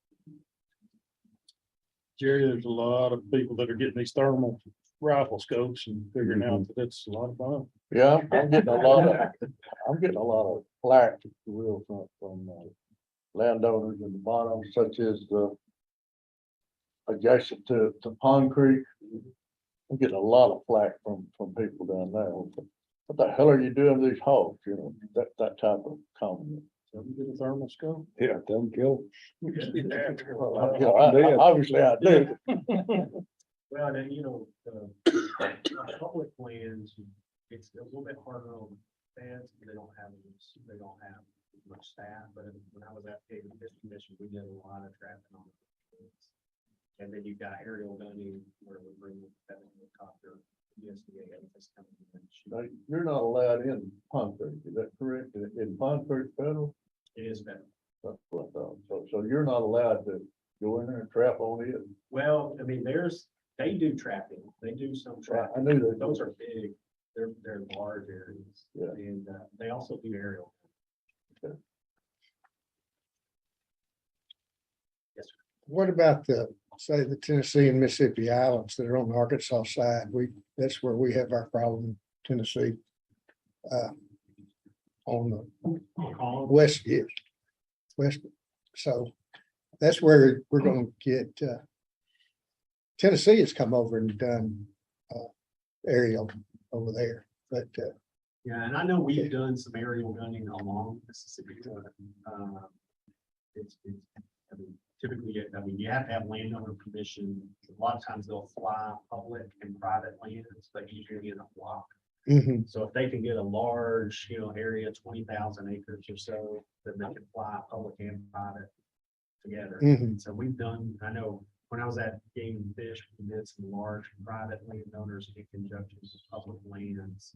Jerry, there's a lot of people that are getting these thermal rifle scopes and figuring out that it's a lot of fun. Yeah, I'm getting a lot of flack, if you will, from landowners in the bottom, such as adjacent to Pond Creek. I'm getting a lot of flack from people down there. What the hell are you doing to these hogs? That type of comment. So you get a thermal scope. Yeah, don't kill. Obviously I do. Well, then, the public lands, it's a little bit harder on fans, they don't have much staff, but when I was at the Fish Commission, we did a lot of traffic on it. And then you've got aerial gunning where we bring that helicopter, USDA this coming in. Now, you're not allowed in Pond Creek, is that correct? In Pond Creek Federal? It is better. That's what I thought. So you're not allowed to go in there and trap on it? Well, I mean, they do trapping, they do some I trapping. knew that. Those are big, they're large areas. Yeah. And they also do aerial. What about say the Tennessee and Mississippi Islands that are on the Arkansas side? That's where we have our problem in Tennessee. On the west, yes, west. So that's where we're gonna get, Tennessee has come over and done, aerial over there, but, Yeah, and I know we've done some aerial gunning along Mississippi. I mean, typically, you have to have landowner permission. A lot of times they'll fly public and private lands, but usually in a block. mhm, So if they can get a large, area, 20,000 acres or so, then they can fly public and private together. mhm. So I know when I was at Game and Fish, we did some large private landowners in conjunction with public lands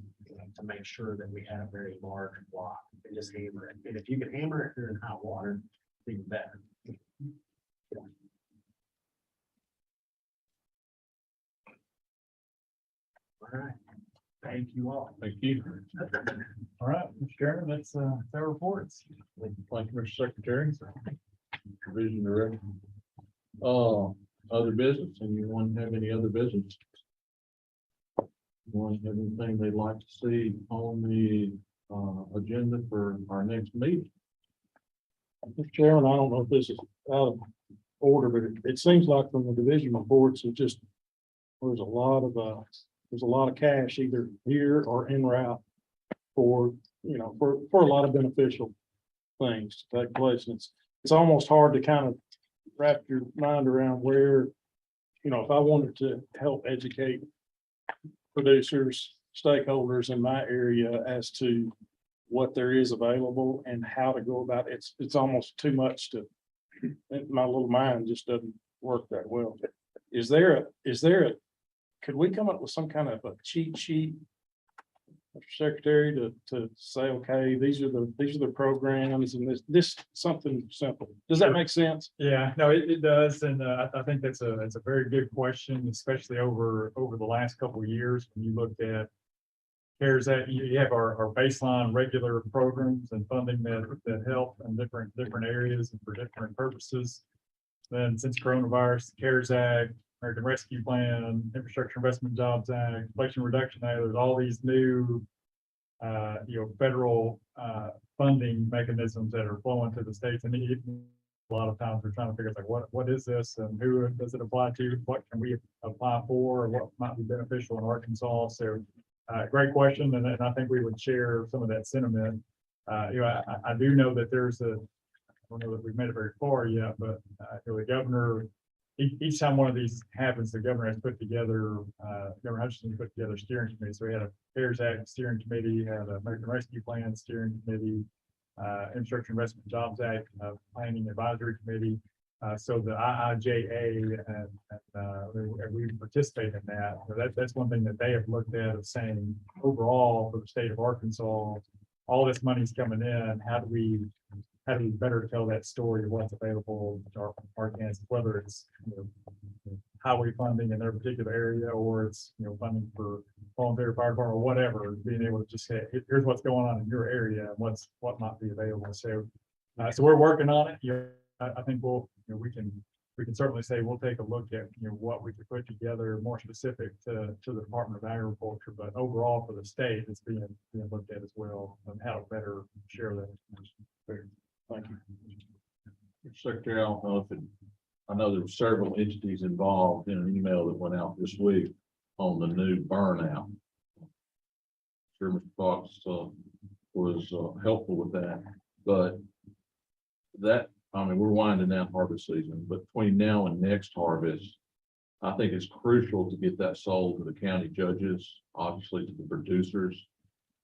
to make sure that we had a very large block and just hammer it. And if you can hammer it here in hot water, it's even better. All right. Thank you all. Thank you. All right, Mr. Chairman, that's our reports. Thank you, Mr. Secretary. Division Director. Other business, anyone have any other business? Anyone have anything they'd like to see on the agenda for our next meeting? Mr. Chairman, I don't know if this is out of order, but it seems like from the division reports, there's a lot of cash either here or en route for a lot of beneficial things to take place. And it's almost hard to kind of wrap your mind around where, if I wanted to help educate producers, stakeholders in my area as to what there is available and how to go about it. It's almost too much my little mind just doesn't work that well. Could we come up with some kind of a cheat sheet, Mr. Secretary, to say, okay, these are the programs and this something simple. Does that make sense? Yeah, no, it does, and I think that's a very good question, especially over the last couple of years. When you looked at CARES Act, you have our baseline regular programs and funding that help in different areas and for different purposes. Then since coronavirus, CARES Act, American Rescue Plan, Infrastructure Investment Jobs Act, Inflation Reduction Act, there's all these new federal funding mechanisms that are flowing to the states. And a lot of times we're trying to figure out like, what is this and who does it apply to? What can we apply for? Or what might be beneficial in Arkansas? So, great question. And I think we would share some of that sentiment. I do know that there's I don't know that we've made it very far yet, but, the governor, each time one of these happens, the governor has put together, Governor Hutchinson put together a steering committee. So we had a CARES Act steering committee, had an American Rescue Plan steering committee, Infrastructure Investment Jobs Act, Planning Advisory Committee. So the IIJA and we participate in that. So that's one thing that they have looked at of saying overall for the state of Arkansas, all this money's coming in. How do we better tell that story of what's available to Arkansas, whether it's highway funding in their particular area or it's funding for volunteer fire department or whatever, being able to just say, here's what's going on in your area and what might be available. So we're working on it. I think we can certainly say we'll take a look at what we could put together more specific to the Department of Agriculture, but overall for the state, it's being looked at as well and how to better share that information. Thank you. Secretary, I don't know I know there were several entities involved in an email that went out this week on the new burnout. Sure, Mr. Fox was helpful with that, but we're winding down harvest season, but between now and next harvest, I think it's crucial to get that sold to the county judges, obviously to the producers.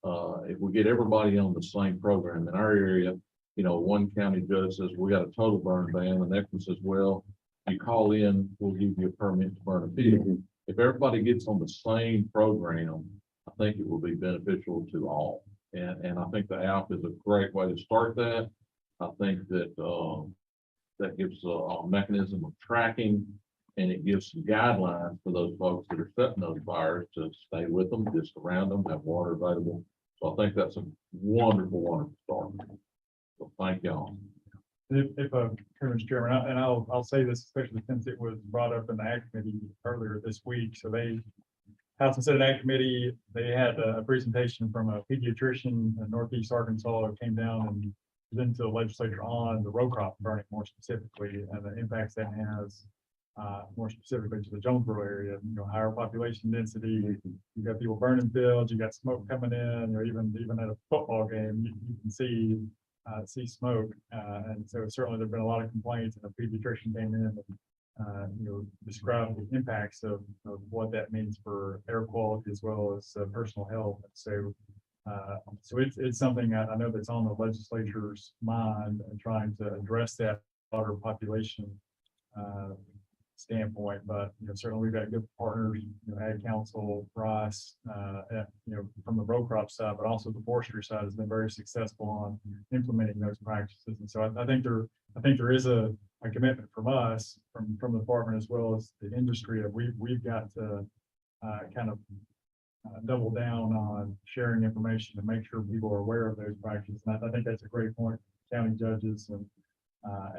If we get everybody on the same program in our area, one county judge says, we got a total burn ban, the next one says, well, you call in, we'll give you a permit to burn a field. If everybody gets on the same program, I think it will be beneficial to all. And I think the app is a great way to start that. I think that that gives a mechanism of tracking, and it gives some guidelines for those folks that are setting those fires to stay with them, just around them, have water available. So I think that's a wonderful, wonderful start. So thank y'all. If Mr. Chairman, and I'll say this, especially since it was brought up in the Ag Committee earlier this week. So House and Senate Ag Committee, they had a presentation from a pediatrician in Northeast Arkansas who came down and presented to the legislature on the row crop burning more specifically and the impacts that has more specifically to the Jonesboro area, higher population density. You got people burning fields, you got smoke coming in, or even at a football game, you can see smoke. And so certainly there've been a lot of complaints, and a pediatrician came in and described the impacts of what that means for air quality as well as personal health. And so it's something I know that's on the legislature's mind and trying to address that broader population standpoint, but certainly we've got good partners, Ag Council, Rice, from the row crop side, but also the forestry side has been very successful on implementing those practices. And so I think there is a commitment from us, from the department as well as the industry, that we've got to kind of double down on sharing information to make sure people are aware of those practices. And I think that's a great point. County judges and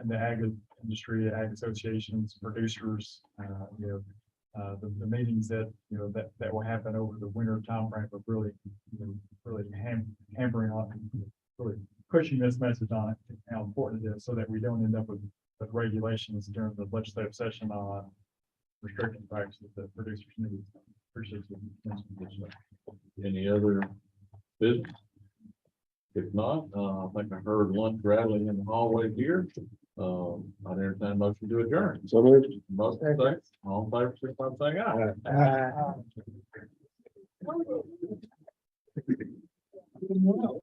the ag industry, ag associations, producers, the meetings that will happen over the winter timeframe of really hammering on, really pushing this message on it, how important it is, so that we don't end up with regulations during the legislative session on restricting practices that producers need. Appreciate you. Any other business? If not, I think I heard lunch rattling in the hallway here. I'd entertain a motion to adjourn. So moved. Motion second. All in favor, signify by saying aye.